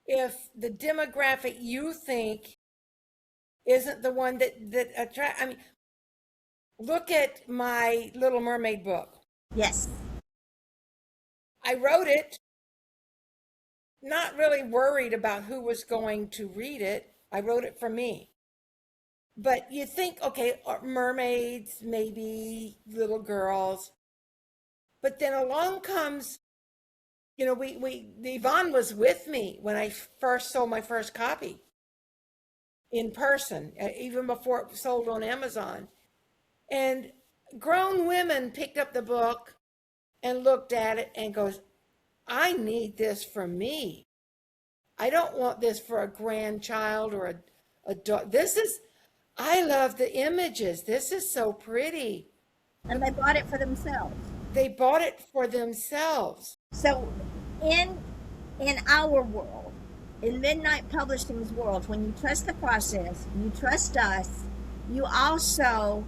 if the demographic you think isn't the one that attract? I mean, look at my Little Mermaid book. Yes. I wrote it not really worried about who was going to read it. I wrote it for me. But you think, okay, mermaids, maybe little girls. But then along comes Yvonne was with me when I first sold my first copy in person, even before it was sold on Amazon. And grown women picked up the book and looked at it and goes, I need this for me. I don't want this for a grandchild or a dog. I love the images. This is so pretty. And they bought it for themselves. They bought it for themselves. So in our world, in Midnight Publishing's world, when you trust the process, you trust us, you also,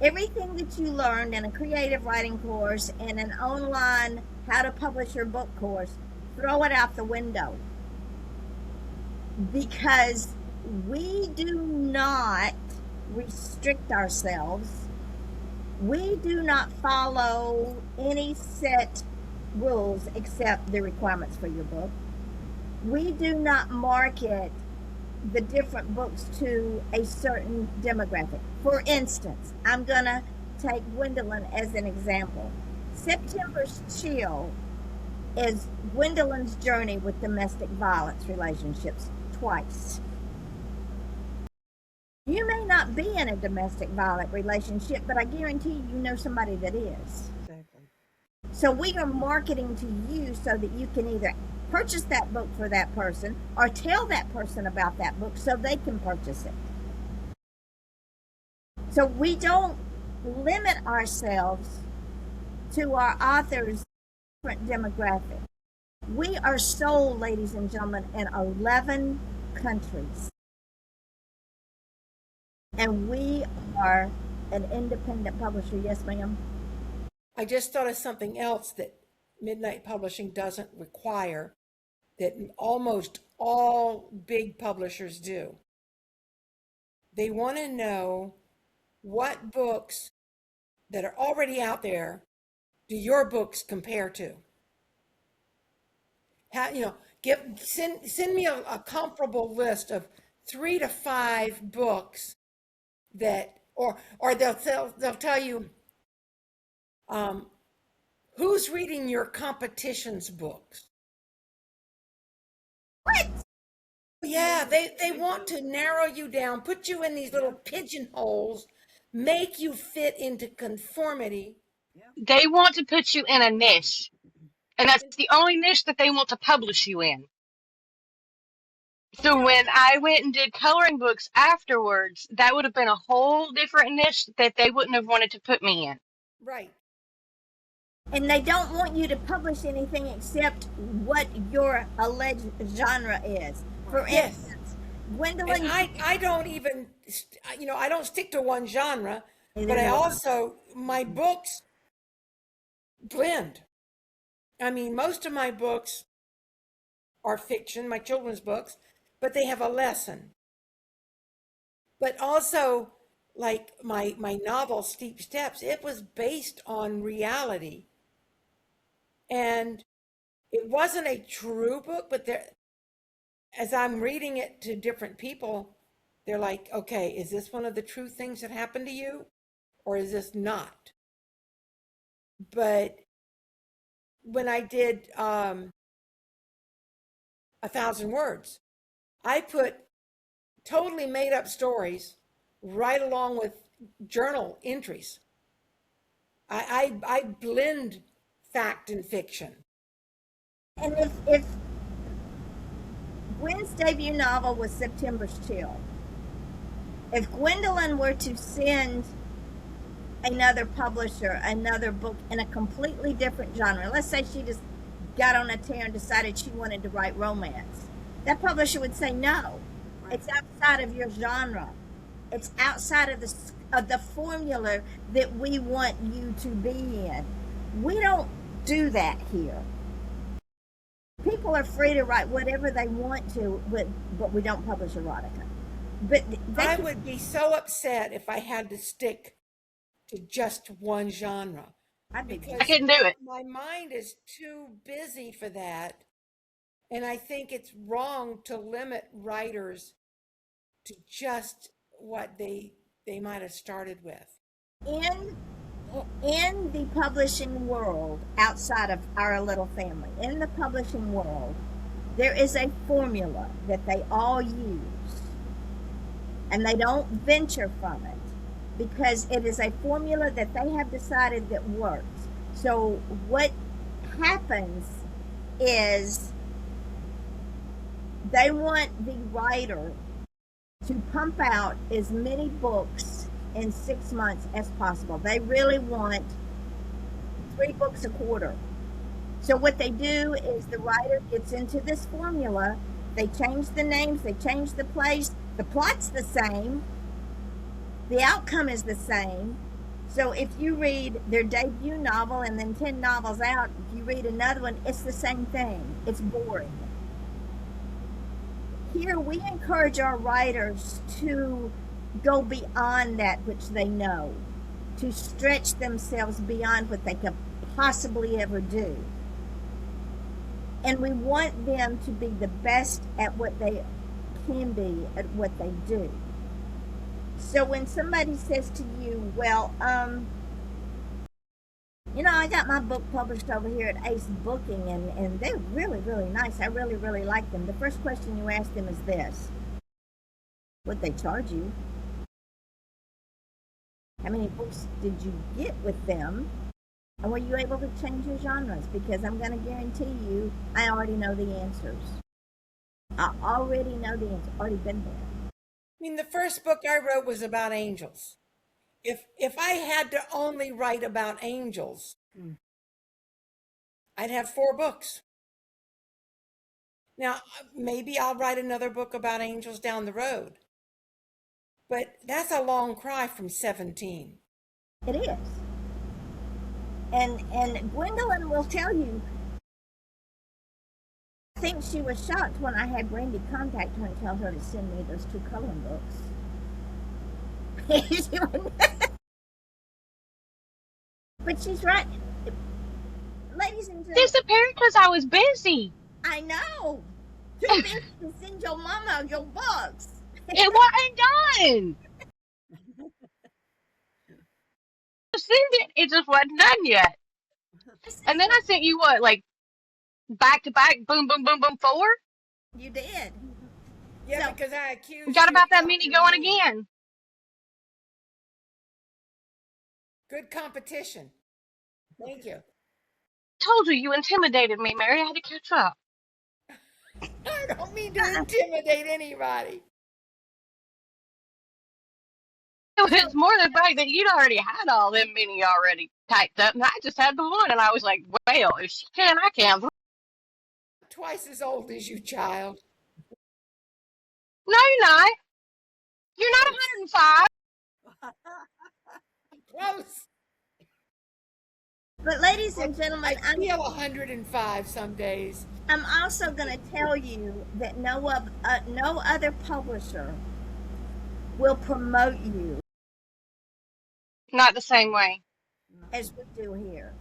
everything that you learned in a creative writing course and an online how to publish your book course, throw it out the window. Because we do not restrict ourselves. We do not follow any set rules except the requirements for your book. We do not market the different books to a certain demographic. For instance, I'm going to take Gwendolyn as an example. September's Chill is Gwendolyn's journey with domestic violence relationships twice. You may not be in a domestic violent relationship, but I guarantee you know somebody that is. Exactly. So we are marketing to you so that you can either purchase that book for that person or tell that person about that book so they can purchase it. So we don't limit ourselves to our authors' different demographic. We are sold, ladies and gentlemen, in 11 countries. And we are an independent publisher. Yes, ma'am. I just thought of something else that Midnight Publishing doesn't require that almost all big publishers do. They want to know what books that are already out there do your books compare to. Send me a comparable list of 3 to 5 books that, or they'll tell you who's reading your competition's books. What? Yeah, they want to narrow you down, put you in these little pigeonholes, make you fit into conformity. They want to put you in a niche, and that's the only niche that they want to publish you in. So when I went and did coloring books afterwards, that would have been a whole different niche that they wouldn't have wanted to put me in. Right. And they don't want you to publish anything except what your alleged genre is. For Yes. instance, Gwendolyn. And I don't even, I don't stick to one genre, Neither but do I I. also, my books blend. I mean, most of my books are fiction, my children's books, but they have a lesson. But also, like my novel, Steep Steps, it was based on reality. And it wasn't a true book, but as I'm reading it to different people, they're like, okay, is this one of the true things that happened to you? Or is this not? But when I did 1,000 Words, I put totally made up stories right along with journal entries. I blend fact and fiction. And if Gwen's debut novel was September's Chill, if Gwendolyn were to send another publisher another book in a completely different genre, let's say she just got on a tear and decided she wanted to write romance, that publisher would say no. It's outside of your genre. It's outside of the formula that we want you to be in. We don't do that here. People are free to write whatever they want to, but we don't publish erotica. But I would be so upset if I had to stick to just one genre. I'd be Because I couldn't do it. my mind is too busy for that. And I think it's wrong to limit writers to just what they might have started with. in In the publishing world, outside of our little family, in the publishing world, there is a formula that they all use, and they don't venture from it because it is a formula that they have decided that works. So what happens is they want the writer to pump out as many books in 6 months as possible. They really want 3 books a quarter. So what they do is the writer gets into this formula. They change the names, they change the place. The plot's the same. The outcome is the same. So if you read their debut novel and then 10 novels out, if you read another one, it's the same thing. It's boring. Here we encourage our writers to go beyond that which they know, to stretch themselves beyond what they could possibly ever do. And we want them to be the best at what they can be, at what they do. So when somebody says to you, well, I got my book published over here at Ace Booking, and they're really, really nice. I really, really like them. The first question you ask them is this: what'd they charge you? How many books did you get with them? And were you able to change your genres? Because I'm going to guarantee you, I already know the answers. I already know the answers. Already been there. I mean, the first book I wrote was about angels. If I had to only write about angels, I'd have 4 books. Now, maybe I'll write another book about angels down the road. But that's a long cry from 17. It is. And Gwendolyn will tell you, I think she was shocked when I had Brandy contact her and tell her to send me those 2 coloring books. But she's right. Ladies and gentlemen. Disappeared because I was busy. I know. Too busy to send your mama your books. It wasn't done. I sent it. It just wasn't done yet. And then I sent you what, like back to back, boom, boom, boom, boom, 4? You did. Yeah, So, because I accused We got you about of that many going copying me. again. Good competition. Thank you. Told you, you intimidated me, Mary. I had to catch up. I don't mean to intimidate anybody. It was more the fact that you'd already had all them many already typed up, and I just had the one, and I was like, well, if she can, I can. Twice as old as you, child. No, you're not. You're not 105. Close. but ladies and gentlemen, I feel 105 some days. I'm also going to tell you that no other publisher will promote you Not the same way. as we do here.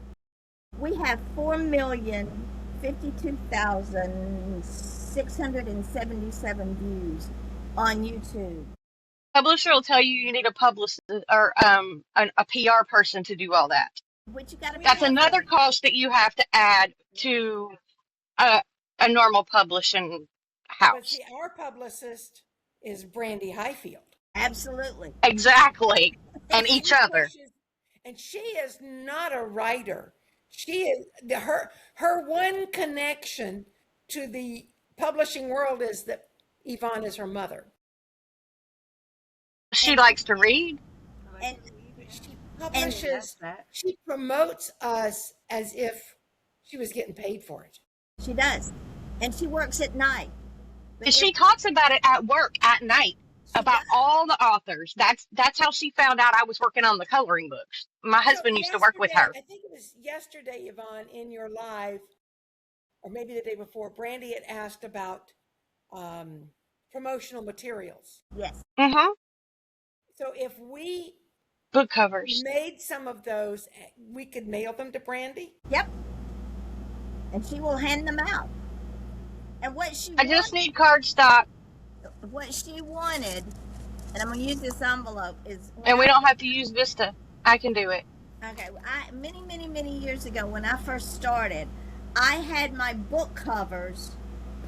We have 4,052,677 views on YouTube. Publisher will tell you need a publicist or a PR person to do all that. Which you got to be. That's another cost that you have to add to a normal publishing But house. see, our publicist is Brandy Highfield. Absolutely. Exactly. And each other. And she is not a writer. She is her one connection to the publishing world is that Yvonne is her mother. She likes to read. And She publishes, that. she promotes us as if she was getting paid for it. she does. And she works at night. But She talks about it at work at night about all the authors. That's how she found out I was working on the coloring books. My husband used to work with her. I think it was yesterday, Yvonne, in your live, or maybe the day before, Brandy had asked about promotional materials. Yes. Mm-hmm. So if we Book covers. made some of those, we could mail them to Brandy. Yep. And she will hand them out. And what she I just need cardstock, wanted, and I'm gonna use this envelope, is and we don't have to use Vista. I can do it. Okay, many years ago when I first started, I had my book covers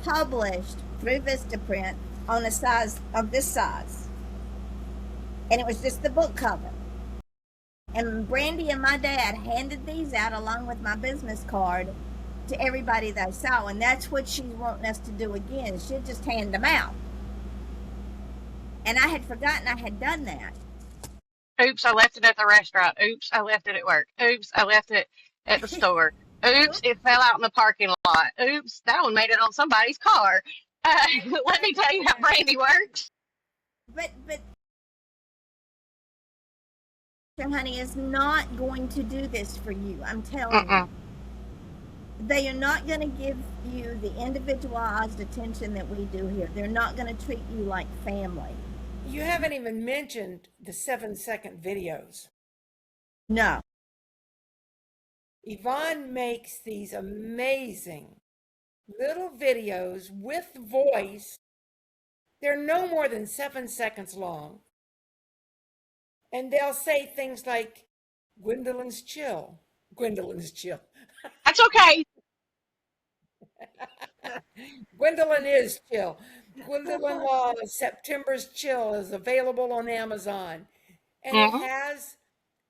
published through Vistaprint on a size of this size, and it was just the book cover. And Brandy and my dad handed these out along with my business card to everybody they saw, and that's what she's wanting us to do again. She'll just hand them out, and I had forgotten I had done that. Oops, I left it at the restaurant. Oops, I left it at work. Oops, I left it at the store. Oops, it fell out in the parking lot. Oops, that one made it on somebody's car. Let me tell you how Brandy works. But honey is not going to do this for you. I'm telling you. Mm-mm. They are not going to give you the individualized attention that we do here. They're not going to treat you like family. You haven't even mentioned the 7-second videos. No. Yvonne makes these amazing little videos with voice. They're no more than 7 seconds long. And they'll say things like, Gwendolyn's chill. Gwendolyn's chill. That's okay. Gwendolyn is chill. Gwendolyn September's Chill is available on Amazon. And it Hmm. has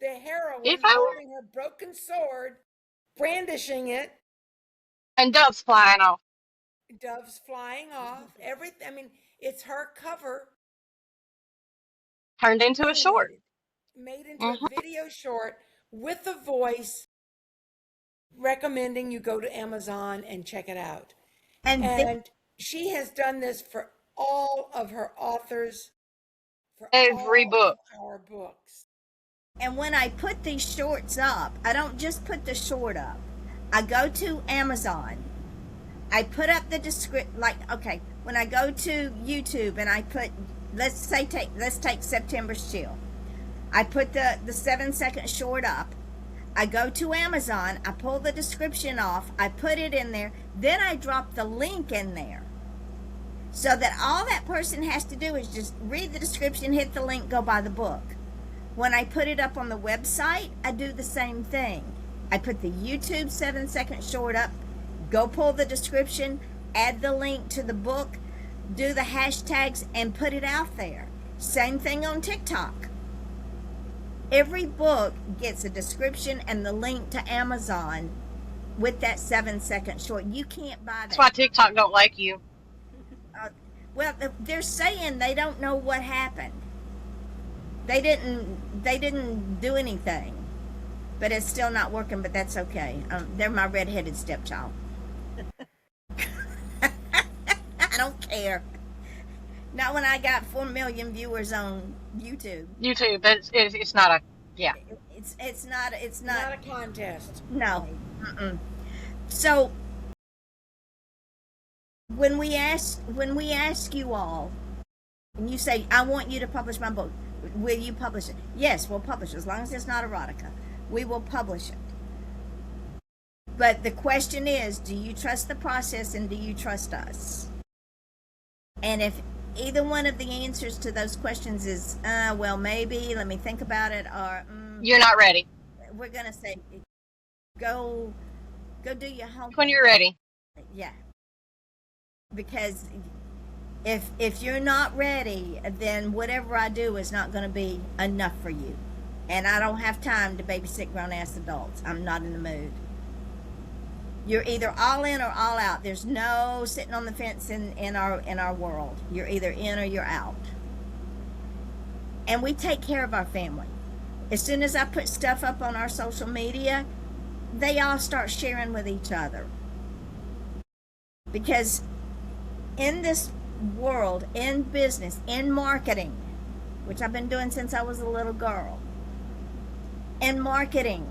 the heroine If I were, holding her broken sword, brandishing it, and doves flying off. doves flying off, everything. I mean, it's her cover Turned into a short. animated, made into Hmm. a video short with a voice recommending you go to Amazon and check it out. And And she has done this for all of her authors, for Every all of book. our books. and when I put these shorts up, I don't just put the short up. I go to Amazon. I put up the description. Like, okay, when I go to YouTube and I put, let's take September's Chill. I put the 7-second short up. I go to Amazon. I pull the description off. I put it in there. Then I drop the link in there, so that all that person has to do is just read the description, hit the link, go buy the book. When I put it up on the website, I do the same thing. I put the YouTube 7-second short up, go pull the description, add the link to the book, do the hashtags, and put it out there. Same thing on TikTok. Every book gets a description and the link to Amazon with that 7-second short. You can't buy That's why that. TikTok don't like you. Well, they're saying they don't know what happened. They didn't do anything, but it's still not working. But that's okay. They're my redheaded stepchild. I don't care. Not when I got 4 million viewers on YouTube. YouTube, it's not a, yeah. It's not Not a contest. no. Mm-mm. So when we ask you all, and you say, I want you to publish my book, will you publish it? Yes, we'll publish it, as long as it's not erotica. We will publish it. But the question is, do you trust the process and do you trust us? And if either one of the answers to those questions is, well, maybe, let me think about it, or You're not ready. we're gonna say, go do your homework. When you're ready. Yeah. Because if you're not ready, then whatever I do is not going to be enough for you. And I don't have time to babysit grown ass adults. I'm not in the mood. You're either all in or all out. There's no sitting on the fence in our world. You're either in or you're out. And we take care of our family. As soon as I put stuff up on our social media, they all start sharing with each other. Because in this world, in business, in marketing, which I've been doing since I was a little girl, in marketing,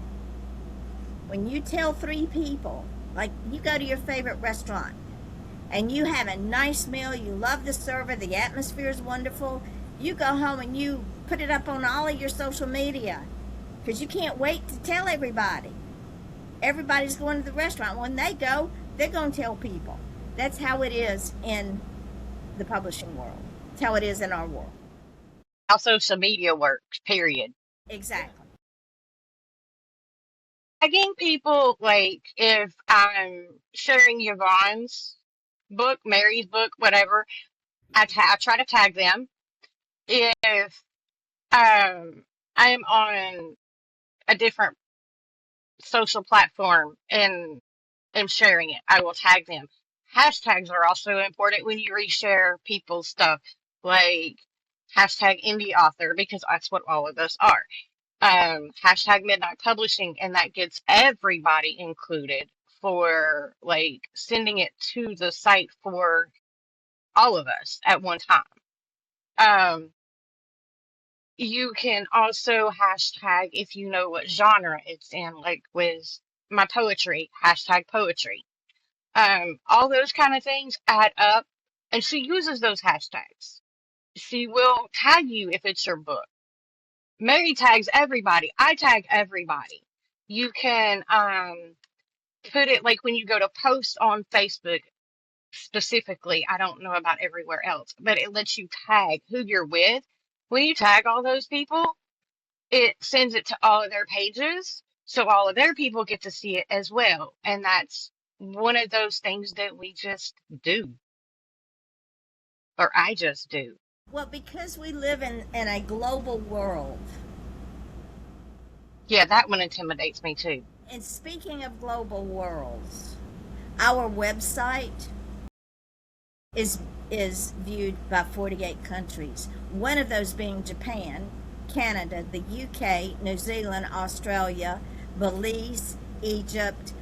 when you tell 3 people, like you go to your favorite restaurant and you have a nice meal, you love the server, the atmosphere is wonderful, you go home and you put it up on all of your social media because you can't wait to tell everybody. Everybody's going to the restaurant. When they go, they're going to tell people. That's how it is in the publishing world. It's how it is in our world. How social media works, period. Exactly. tagging people, like if I'm sharing Yvonne's book, Mary's book, whatever, I try to tag them. If I'm on a different social platform and am sharing it, I will tag them. Hashtags are also important when you reshare people's stuff, like hashtag indie author, because that's what all of us are. Hashtag midnight publishing, and that gets everybody included for like sending it to the site for all of us at one time. Um, you can also hashtag if you know what genre it's in, like with my poetry, hashtag poetry. All those kind of things add up, and she uses those hashtags. She will tag you if it's your book. Mary tags everybody. I tag everybody. You can put it like when you go to post on Facebook specifically. I don't know about everywhere else, but it lets you tag who you're with. When you tag all those people, it sends it to all of their pages, so all of their people get to see it as well. And that's one of those things that we just do, or I just do. Well, because we live in a global world, Yeah, that one intimidates me too. and speaking of global worlds, our website is is viewed by 48 countries. One of those being Japan, Canada, the UK, New Zealand, Australia, Belize, Egypt,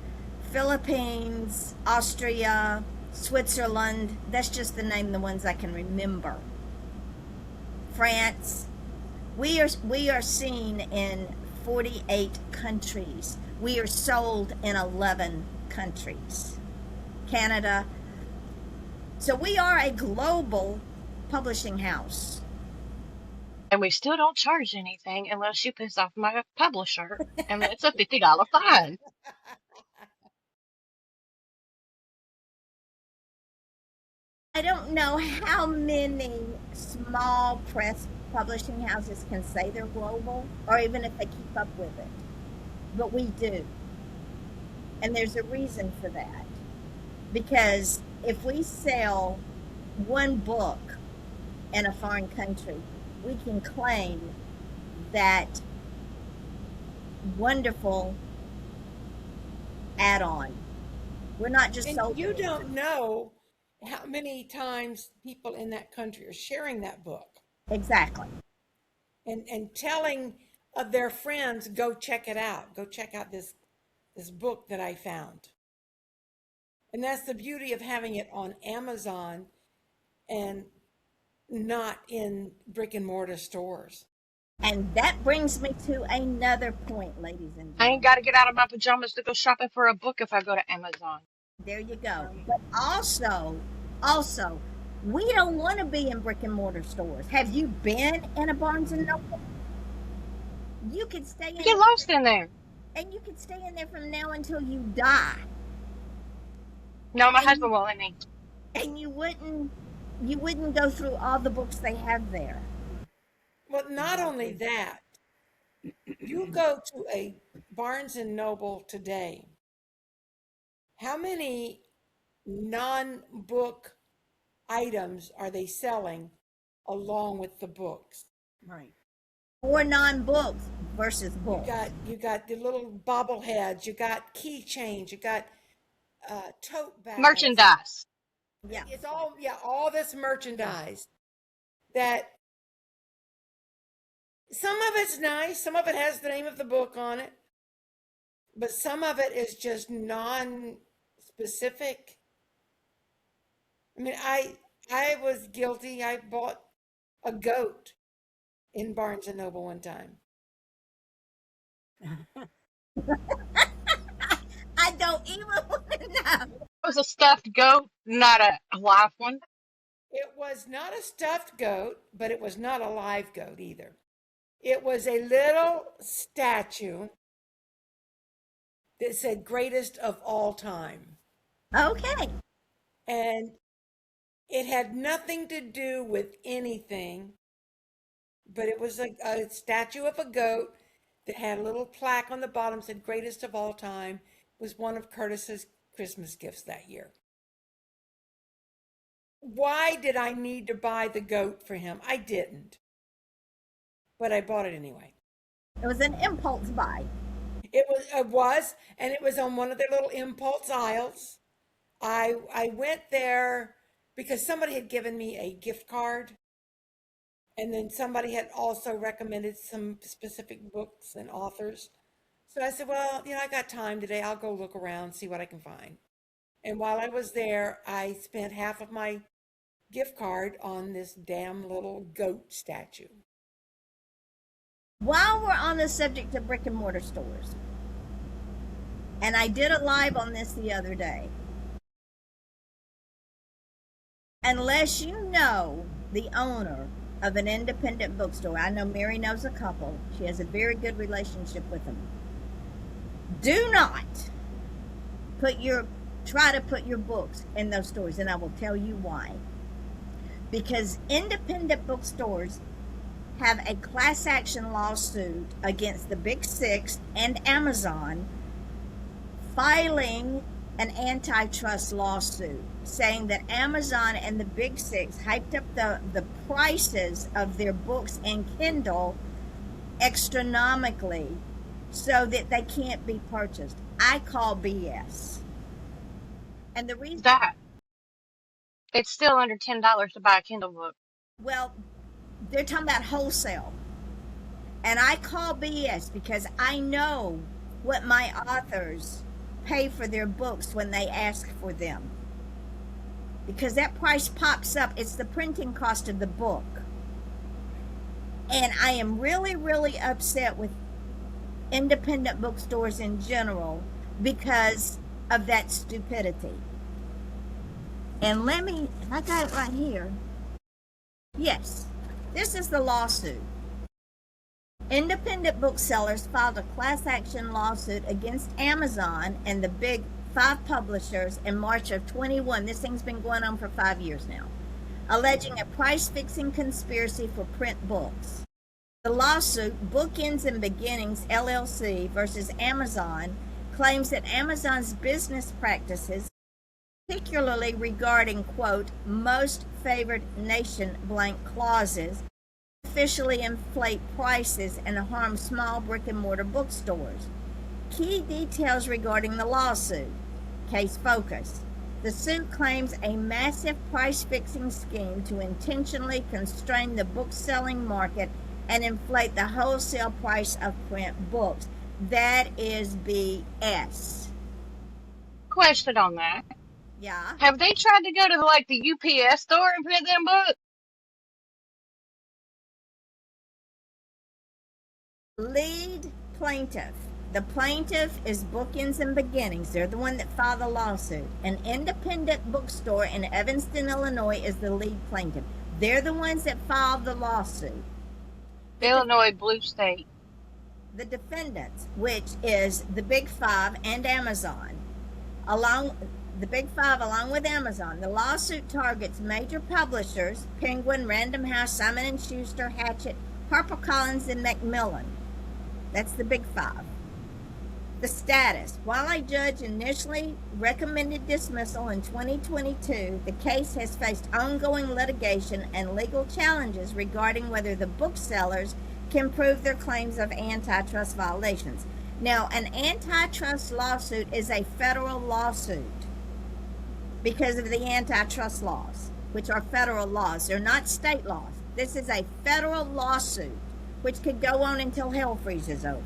Philippines, Austria, Switzerland. That's just the name of the ones I can remember. France. We are seen in 48 countries. We are sold in 11 countries. Canada. So we are a global publishing house. And we still don't charge anything unless you piss off my publisher, and it's a $50 fine. I don't know how many small press publishing houses can say they're global, or even if they keep up with it. But we do. And there's a reason for that. Because if we sell one book in a foreign country, we can claim that wonderful add on. We're not just And sold you it. don't know how many times people in that country are sharing that book Exactly. and telling their friends, go check it out. Go check out this book that I found. And that's the beauty of having it on Amazon and not in brick and mortar stores. And that brings me to another point, ladies and I ain't gentlemen. got to get out of my pajamas to go shopping for a book if I go to Amazon. There you go. But also, we don't want to be in brick and mortar stores. Have you been in a Barnes and Noble? You could stay in You get there, lost in there. and you could stay in there from now until you die, No, my and husband you, won't let me. and you wouldn't go through all the books they have there. Well, not only that, you go to a Barnes and Noble today. How many non-book items are they selling along with the books? Right. Or non-books versus You books. got the little bobbleheads, you got keychains, you got tote bags. Merchandise. Yeah. It's all this merchandise that some of it's nice, some of it has the name of the book on it, but some of it is just non-specific. I mean, I was guilty. I bought a goat in Barnes and Noble one time. I don't even want to know. It was a stuffed goat, not a live one. It was not a stuffed goat, but it was not a live goat either. It was a little statue that said greatest of all time. Okay. And it had nothing to do with anything, but it was a statue of a goat that had a little plaque on the bottom said greatest of all time. It was one of Curtis's Christmas gifts that year. Why did I need to buy the goat for him? I didn't. But I bought it anyway. It was an impulse buy. And it was on one of their little impulse aisles. I went there because somebody had given me a gift card, and then somebody had also recommended some specific books and authors. So I said, well, I got time today. I'll go look around, see what I can find. And while I was there, I spent half of my gift card on this damn little goat statue. While we're on the subject of brick and mortar stores, and I did a live on this the other day, unless you know the owner of an independent bookstore, I know Mary knows a couple, she has a very good relationship with them, do not try to put your books in those stores, and I will tell you why. Because independent bookstores have a class action lawsuit against the Big Six and Amazon, filing an antitrust lawsuit saying that Amazon and the Big Six hyped up the prices of their books and Kindle astronomically so that they can't be purchased. I call BS. And the reason That it's still under $10 to buy a Kindle book. well, they're talking about wholesale. And I call BS because I know what my authors pay for their books when they ask for them. Because that price pops up. It's the printing cost of the book. And I am really, really upset with independent bookstores in general because of that stupidity. And I got it right here. Yes, this is the lawsuit. Independent booksellers filed a class action lawsuit against Amazon and the Big Five publishers in March of 21. This thing's been going on for 5 years now, alleging a price-fixing conspiracy for print books. The lawsuit, Bookends and Beginnings LLC versus Amazon, claims that Amazon's business practices, particularly regarding, quote, most favored nation blank clauses, officially inflate prices and harm small brick and mortar bookstores. Key details regarding the lawsuit. Case focus. The suit claims a massive price-fixing scheme to intentionally constrain the book-selling market and inflate the wholesale price of print books. That is BS. Question on that. Yeah. Have they tried to go to the UPS store and print them books? Lead plaintiff. The plaintiff is Bookends and Beginnings. They're the one that filed the lawsuit. An independent bookstore in Evanston, Illinois is the lead plaintiff. They're the ones that filed the lawsuit. Illinois Blue State. The defendants, which is the Big Five and Amazon, the Big Five along with Amazon. The lawsuit targets major publishers, Penguin, Random House, Simon & Schuster, Hachette, HarperCollins, and Macmillan. That's the Big Five. The status. While a judge initially recommended dismissal in 2022, the case has faced ongoing litigation and legal challenges regarding whether the booksellers can prove their claims of antitrust violations. Now, an antitrust lawsuit is a federal lawsuit because of the antitrust laws, which are federal laws. They're not state laws. This is a federal lawsuit, which could go on until hell freezes over.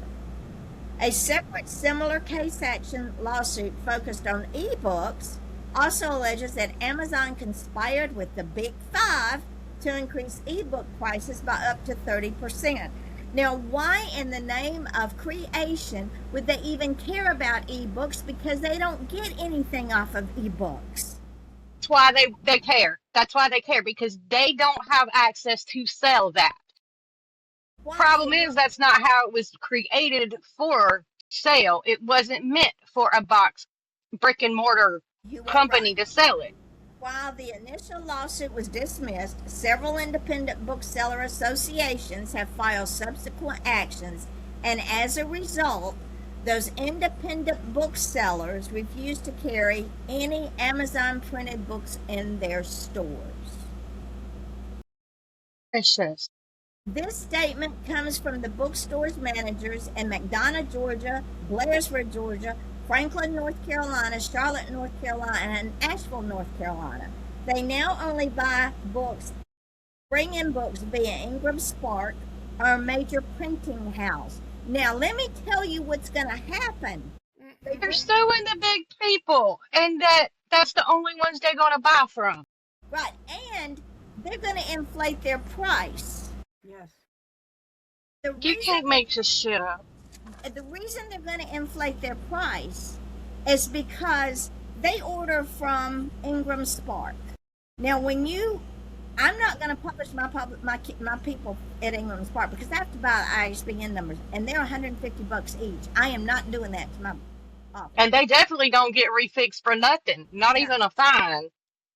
A separate similar case action lawsuit focused on ebooks also alleges that Amazon conspired with the Big Five to increase ebook prices by up to 30%. Now, why in the name of creation would they even care about ebooks? Because they don't get anything off of ebooks. That's why they care. That's why they care, because they don't have access to sell that. Why? Problem is, that's not how it was created for sale. It wasn't meant for a box brick and mortar You are company right. to sell it. While the initial lawsuit was dismissed, several independent bookseller associations have filed subsequent actions And as a result, those independent booksellers refuse to carry any Amazon printed books in their stores. Precious. This statement comes from the bookstores managers in McDonough, Georgia, Blairsford, Georgia, Franklin, North Carolina, Charlotte, North Carolina, and Asheville, North Carolina. They now only buy books, bring in books via Ingram Spark or a major printing house. Now, let me tell you what's going to happen. They're suing the big people, and that's the only ones they're going to buy from. Right, and they're going to inflate their price. Yes. You can't make this shit up. The reason they're going to inflate their price is because they order from Ingram Spark. Now, I'm not going to publish my people at Ingram Spark because I have to buy ISBN numbers, and they're $150 each. I am not doing that to my office. And they definitely don't get refixed for nothing, not even a fine,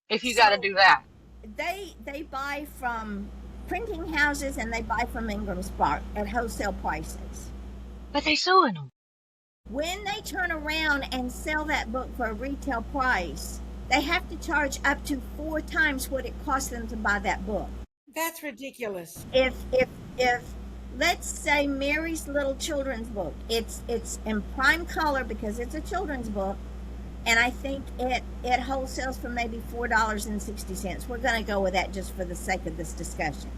if you got to do that. They buy from printing houses and they buy from Ingram Spark at wholesale prices. But they suing them. When they turn around and sell that book for a retail price, they have to charge up to 4 times what it costs them to buy that book. That's ridiculous. If let's say Mary's Little Children's Book, it's in prime color because it's a children's book, and I think it wholesales for maybe $4.60. We're going to go with that just for the sake of this discussion.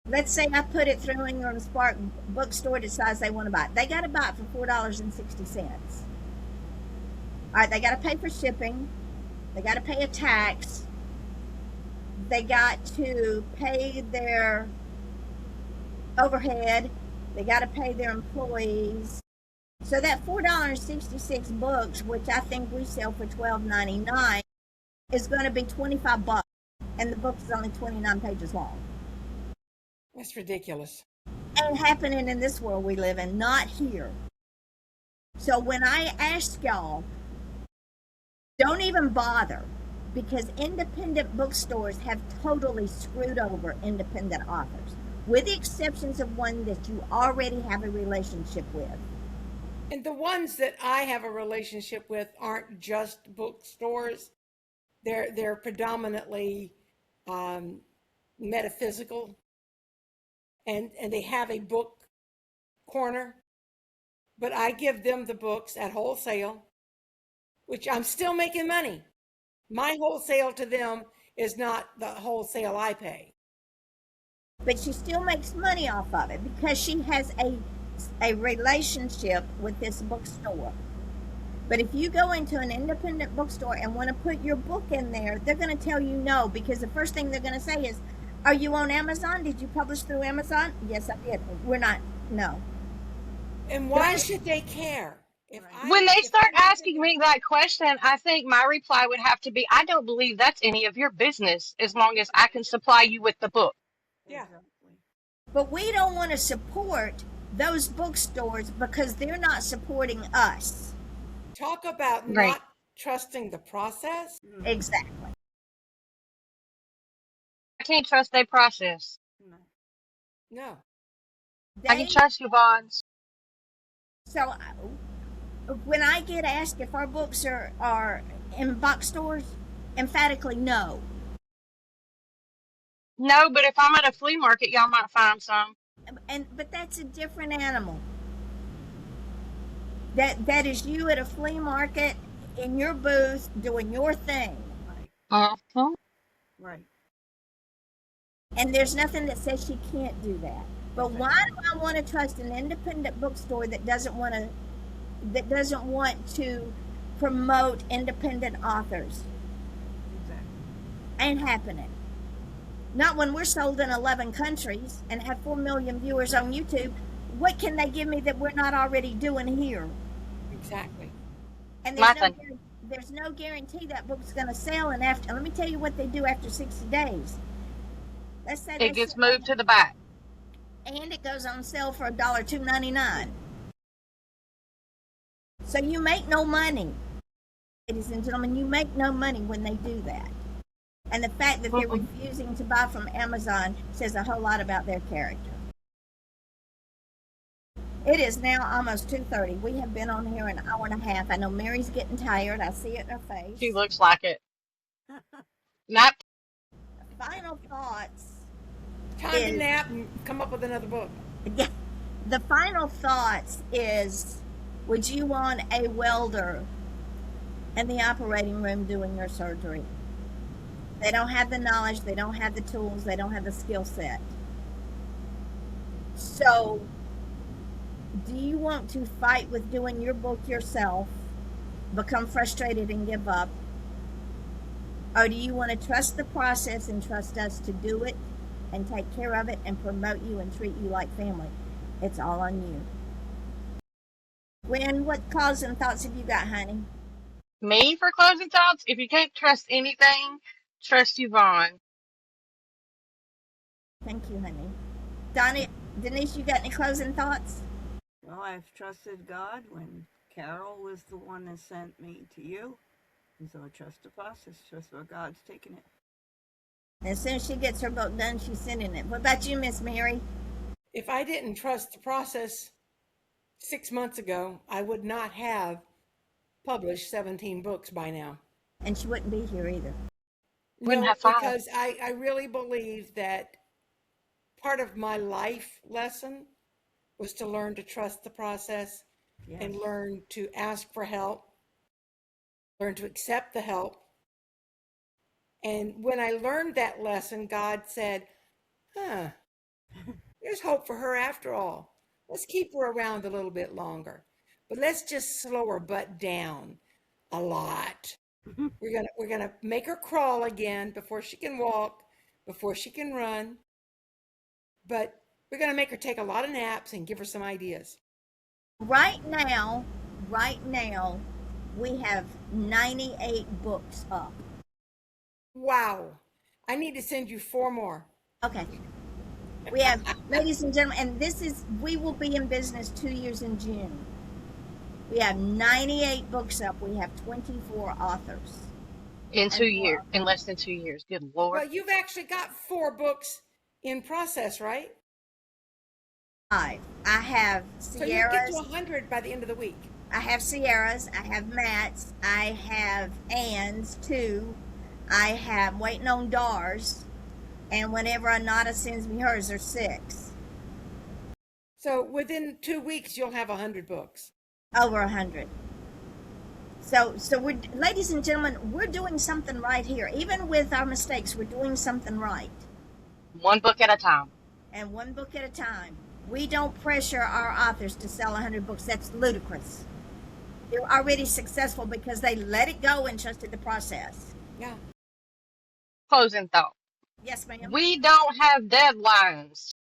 Let's say I put it through Ingram Spark bookstore, decides they want to buy it. They got to buy it for $4.60. All right, they got to pay for shipping. They got to pay a tax. They got to pay their overhead. They got to pay their employees. So that $4.66 books, which I think we sell for $12.99, is going to be $25, and the book is only 29 pages long. That's ridiculous. Ain't happening in this world we live in, not here. So when I ask y'all, don't even bother, because independent bookstores have totally screwed over independent authors, with the exceptions of one that you already have a relationship with. And the ones that I have a relationship with aren't just bookstores. They're predominantly metaphysical, and they have a book corner. But I give them the books at wholesale, which I'm still making money. My wholesale to them is not the wholesale I pay. But she still makes money off of it because she has a relationship with this bookstore. But if you go into an independent bookstore and want to put your book in there, they're going to tell you no, because the first thing they're going to say is, are you on Amazon? Did you publish through Amazon? Yes, I did. We're not. No. And why should they care? When they start asking me that question, I think my reply would have to be, I don't believe that's any of your business as long as I can supply you with the book. Yeah. But we don't want to support those bookstores because they're not supporting us. Talk about Right. not trusting the process. Exactly. I can't trust their process. No. I can trust you, Bonds. So when I get asked if our books are in bookstores, emphatically no. No, but if I'm at a flea market, y'all might find some. But that's a different animal. That is you at a flea market in your booth doing your thing. Uh-huh. Right. And there's nothing that says she can't do that. But why do I want to trust an independent bookstore that doesn't want to promote independent authors? Exactly. Ain't happening. Not when we're sold in 11 countries and have 4 million viewers on YouTube. What can they give me that we're not already doing here? Exactly. And Nothing. there's no guarantee that book's going to sell. And let me tell you what they do after 60 days. Let's say It gets moved to the back. and it goes on sale for $2.99. So you make no money, ladies and gentlemen. You make no money when they do that. And the fact that they're Mm-mm. refusing to buy from Amazon says a whole lot about their character. It is now almost 2:30. We have been on here an hour and a half. I know Mary's getting tired. I see it in her She face. looks like it. Not Final thoughts Time to is nap and come up with another book. the final thoughts is, would you want a welder in the operating room doing your surgery? They don't have the knowledge, they don't have the tools, they don't have the skill set. So, do you want to fight with doing your book yourself, become frustrated and give up? Or do you want to trust the process and trust us to do it and take care of it and promote you and treat you like family? It's all on you. Gwen, what cause and thoughts have you got, honey? me for closing thoughts. If you can't trust anything, trust Yvonne. Thank you, honey. Donnie, Denise, you got any closing thoughts? Well, I've trusted God when Carol was the one that sent me to you. And so I trust the process, trust where God's taking it. And as soon as she gets her book done, she's sending it. What about you, Miss Mary? If I didn't trust the process 6 months ago, I would not have published 17 books by now. And she wouldn't be here either. Wouldn't No, have 5. because I really believe that part of my life lesson was to learn to trust the process Yes. and learn to ask for help, learn to accept the help. And when I learned that lesson, God said, huh, there's hope for her after all. Let's keep her around a little bit longer, but let's just slow her butt down a lot. We're gonna make her crawl again before she can walk, before she can run. But we're gonna make her take a lot of naps and give her some ideas. Right now, we have 98 books up. Wow. I need to send you 4 more. Okay. We have, ladies and gentlemen, and we will be in business 2 years in June. We have 98 books up. We have 24 authors. In 2 And years, in less than 2 years. Good Lord. Well, you've actually got 4 books in process, right? 5. I have So you'll get to Sierra's. 100 by the end of the week. I have Sierra's. I have Matt's. I have Ann's 2. I have Waiting on Dar's. And whenever Anata sends me hers, there's 6. So within 2 weeks, you'll have 100 books. Over 100. So we're, ladies and gentlemen, we're doing something right here. Even with our mistakes, we're doing something right. One book at a time. And one book at a time. We don't pressure our authors to sell 100 books. That's ludicrous. They're already successful because they let it go and trusted the process. Yeah. Closing thought. Yes, ma'am. We don't have deadlines.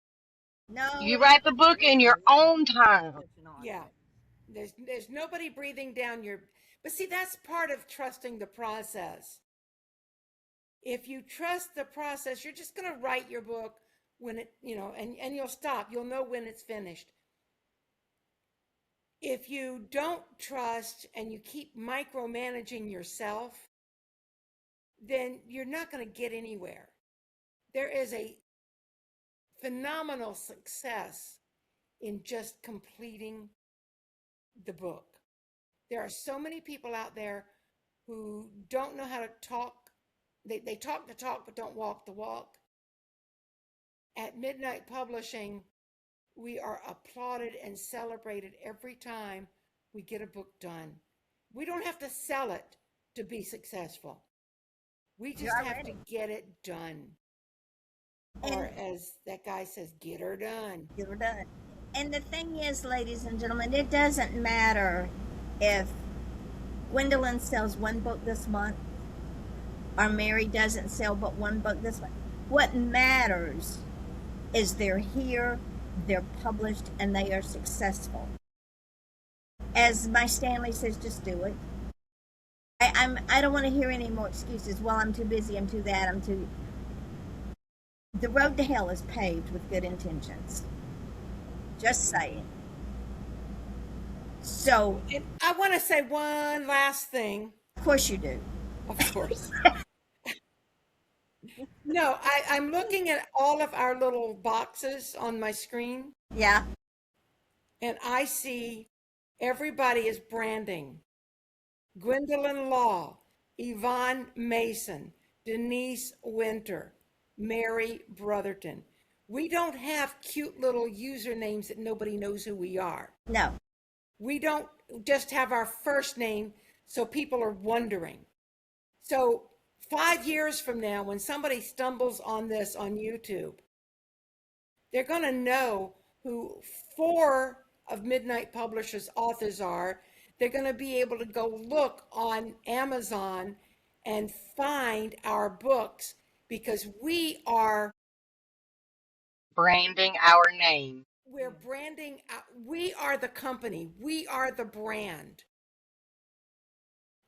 No. You write the book in your own time. Yeah. There's nobody breathing down your, but see, that's part of trusting the process. If you trust the process, you're just going to write your book when it, and you'll stop. You'll know when it's finished. If you don't trust and you keep micromanaging yourself, then you're not going to get anywhere. There is a phenomenal success in just completing the book. There are so many people out there who don't know how to talk. They talk the talk, but don't walk the walk. At Midnight Publishing, we are applauded and celebrated every time we get a book done. We don't have to sell it to be successful. We just have to get it done. Or as that guy says, get her done. Get her done. And the thing is, ladies and gentlemen, it doesn't matter if Gwendolyn sells one book this month or Mary doesn't sell but one book this month. What matters is they're here, they're published, and they are successful. As my Stanley says, just do it. I don't want to hear any more excuses. Well, I'm too busy, I'm too that, I'm too... The road to hell is paved with good intentions. Just saying. So, And I want to say one last thing. of course you do. Of course. No, I'm looking at all of our little boxes on my screen, Yeah. and I see everybody is branding. Gwendolyn Law, Yvonne Mason, Denise Winter, Mary Brotherton. We don't have cute little usernames that nobody knows who we are. No. We don't just have our first name so people are wondering. So 5 years from now, when somebody stumbles on this on YouTube, they're going to know who 4 of Midnight Publishers authors are. They're going to be able to go look on Amazon and find our books because we are Branding our name. we're branding we are the company, we are the brand.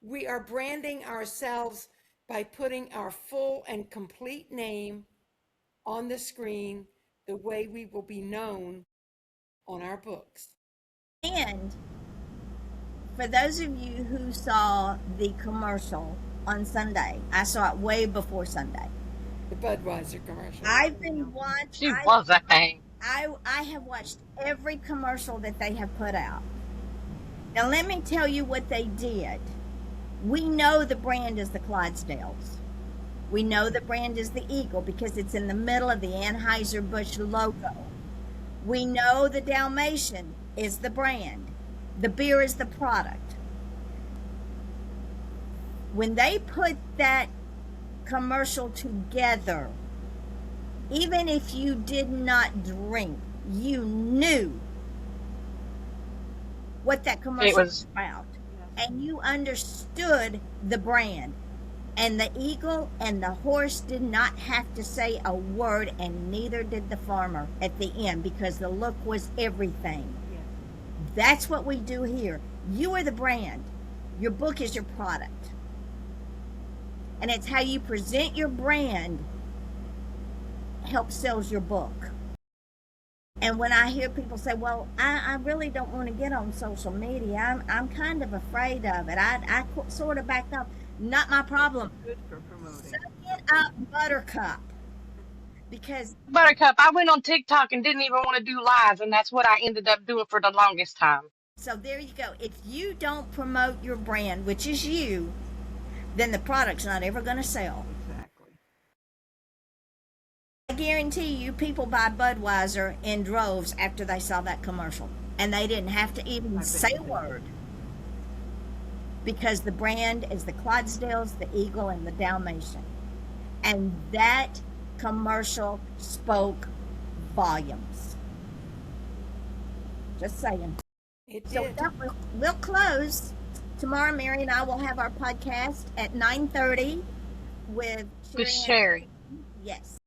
We are branding ourselves by putting our full and complete name on the screen the way we will be known on our books. And for those of you who saw the commercial on Sunday, I saw it way before Sunday. The Budweiser commercial. I've been watching. She was a thing. I have watched every commercial that they have put out. Now let me tell you what they did. We know the brand is the Clydesdales. We know the brand is the Eagle because it's in the middle of the Anheuser-Busch logo. We know the Dalmatian is the brand. The beer is the product. When they put that commercial together, even if you did not drink, you knew what that commercial was about. And you understood the brand. And the eagle and the horse did not have to say a word, and neither did the farmer at the end, because the look was everything. Yes. That's what we do here. You are the brand. Your book is your product. And it's how you present your brand helps sells your book. And when I hear people say, well, I really don't want to get on social media. I'm kind of afraid of it. I sort of backed up. Not my problem. Good for promoting. Suck it up, Buttercup. Because Buttercup, I went on TikTok and didn't even want to do lives, and that's what I ended up doing for the longest time. so there you go. If you don't promote your brand, which is you, then the product's not ever going to sell. Exactly. I guarantee you people buy Budweiser in droves after they saw that commercial. And they didn't have to even bet say they a did. word. Because the brand is the Clydesdales, the Eagle, and the Dalmatian. And that commercial spoke volumes. Just saying. It So did. that we'll close. Tomorrow, Mary and I will have our podcast at 9:30 with With Sherry. Sherry. Yes.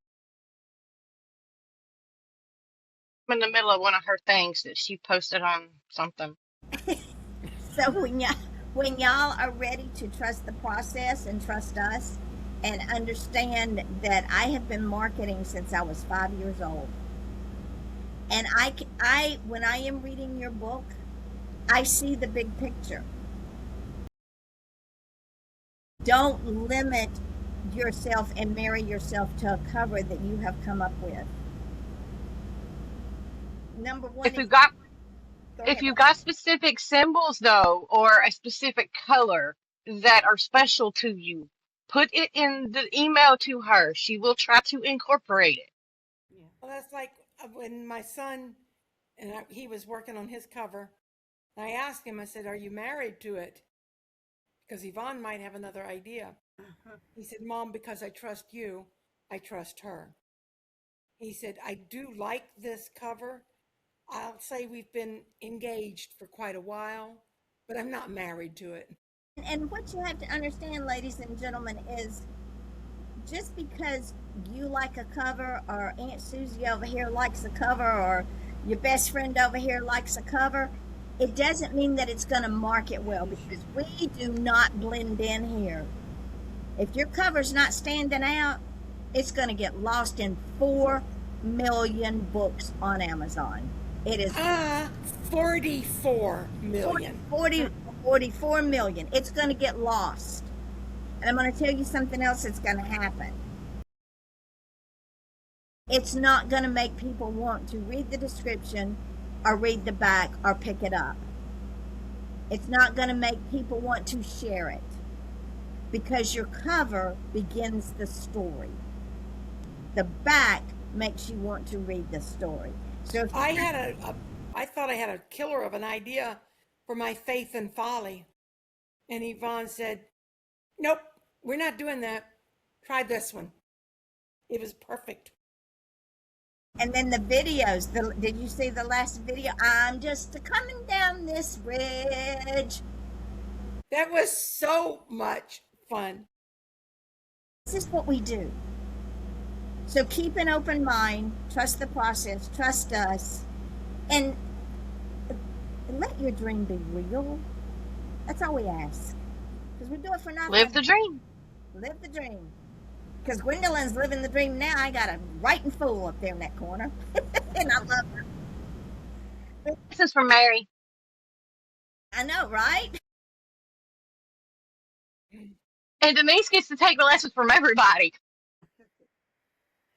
I'm in the middle of one of her things that she posted on something. So when y'all are ready to trust the process and trust us and understand that I have been marketing since I was 5 years old. And when I am reading your book, I see the big picture. Don't limit yourself and marry yourself to a cover that you have come up with. Number one, If you got go if ahead. you got specific symbols though, or a specific color that are special to you, put it in the email to her. She will try to incorporate it. Yeah. Well, that's like when my son he was working on his cover. I asked him, I said, are you married to it? Because Yvonne might have another idea. He said, Mom, because I trust you, I trust her. He said, I do like this cover. I'll say we've been engaged for quite a while, but I'm not married to it. And what you have to understand, ladies and gentlemen, is just because you like a cover, or Aunt Susie over here likes a cover, or your best friend over here likes a cover, it doesn't mean that it's going to market well, because we do not blend in here. If your cover's not standing out, it's going to get lost in 4 million books on Amazon. It is 44 million. 44 million. It's going to get lost. And I'm going to tell you something else that's going to happen. It's not going to make people want to read the description or read the back or pick it up. It's not going to make people want to share it because your cover begins the story. The back makes you want to read the story. So if I thought I had a killer of an idea for my Faith and Folly. And Yvonne said, nope, we're not doing that. Try this one. It was perfect. And then the videos, did you see the last video? I'm just coming down this bridge. That was so much fun. This is what we do. So keep an open mind, trust the process, trust us, and let your dream be real. That's all we ask. Because we do it for nothing. Live the dream. Live the dream. Because Gwendolyn's living the dream now. I got a writing fool up there in that corner. And I love her. This is from Mary. I know, right? And Denise gets to take the lessons from everybody.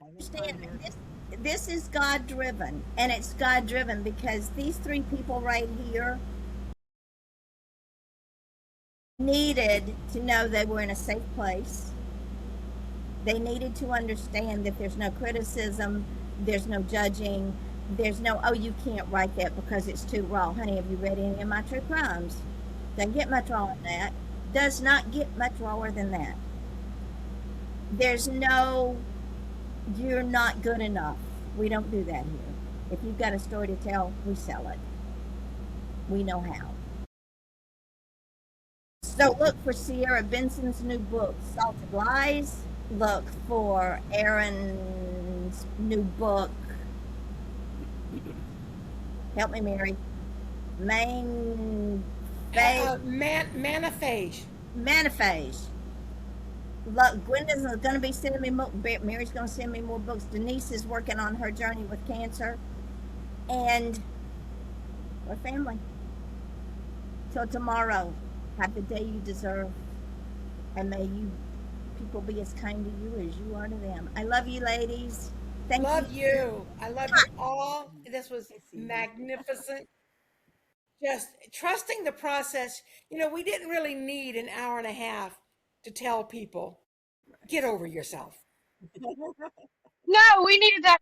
Understand, this is God driven. And it's God driven because these three people right here needed to know they were in a safe place. They needed to understand that there's no criticism, there's no judging, there's no, oh, you can't write that because it's too raw. Honey, have you read any of my true crimes? Doesn't get much rawer than that. Does not get much rawer than that. There's no, you're not good enough. We don't do that here. If you've got a story to tell, we sell it. We know how. So look for Sierra Benson's new book, Salted Lies. Look for Aaron's new book. Help me, Mary. Manaphage. Manaphage. Look, Gwenda's going to be sending me more. Mary's going to send me more books. Denise is working on her journey with cancer. And we're family. Till tomorrow, have the day you deserve. And may you people be as kind to you as you are to them. I love you, ladies. Thank you. Love you. I love you all. This was magnificent. Just trusting the process. You know, we didn't really need an hour and a half to tell people, get over yourself. No, we needed that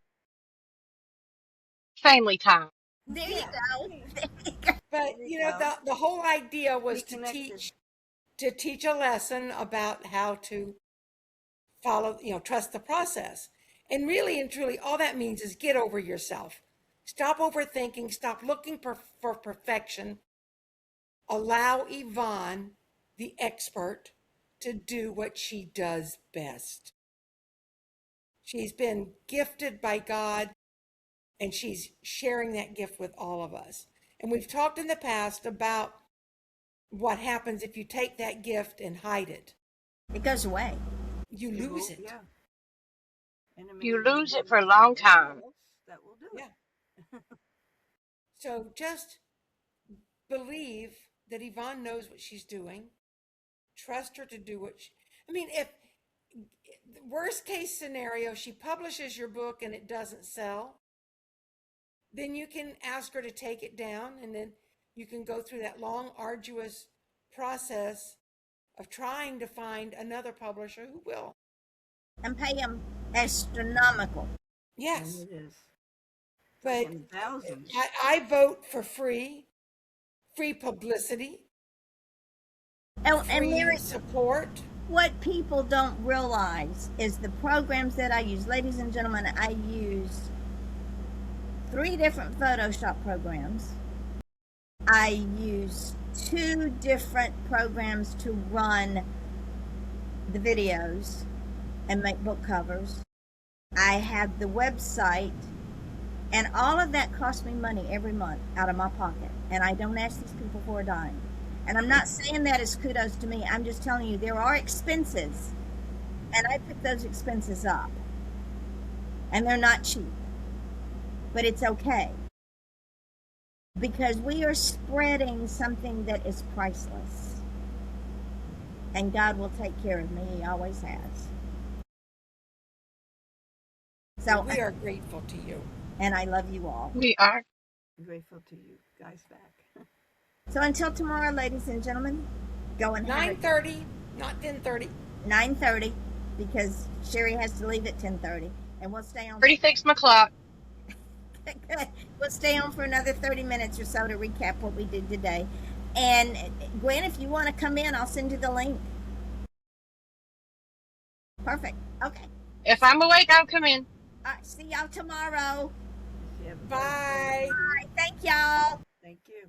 family time. There you go. But you know, the whole idea was to Reconnected. teach a lesson about how to follow, trust the process. And really and truly, all that means is get over yourself. Stop overthinking, stop looking for perfection. Allow Yvonne, the expert, to do what she does best. She's been gifted by God, and she's sharing that gift with all of us. And we've talked in the past about what happens if you take that gift and hide it. It goes away. You lose it. Yeah. You lose it for a long time. That will do Yeah. it. So just believe that Yvonne knows what she's doing. Trust her to do what if worst case scenario, she publishes your book and it doesn't sell, then you can ask her to take it down, and then you can go through that long, arduous process of trying to find another publisher who will. And pay them astronomical. Yes. And it is. But And thousands. I vote for free publicity, Oh, and free Mary, support. what people don't realize is the programs that I use. Ladies and gentlemen, I use 3 different Photoshop programs. I use 2 different programs to run the videos and make book covers. I have the website, and all of that costs me money every month out of my pocket. And I don't ask these people for a dime. And I'm not saying that as kudos to me. I'm just telling you there are expenses, and I pick those expenses up. And they're not cheap. But it's okay. Because we are spreading something that is priceless. And God will take care of me. He always has. So, We are grateful to you. and I love you all. We are. I'm grateful to you guys back. So until tomorrow, ladies and gentlemen, go and have 9:30, not 10:30. 9:30 because Sherry has to leave at 10:30, and we'll stay on. Already fixed my clock. We'll stay on for another 30 minutes or so to recap what we did today. And Gwen, if you want to come in, I'll send you the link. Perfect. Okay. If I'm awake, I'll come in. All right. See y'all tomorrow. Yeah, Bye. Bye. Thank y'all. thank you.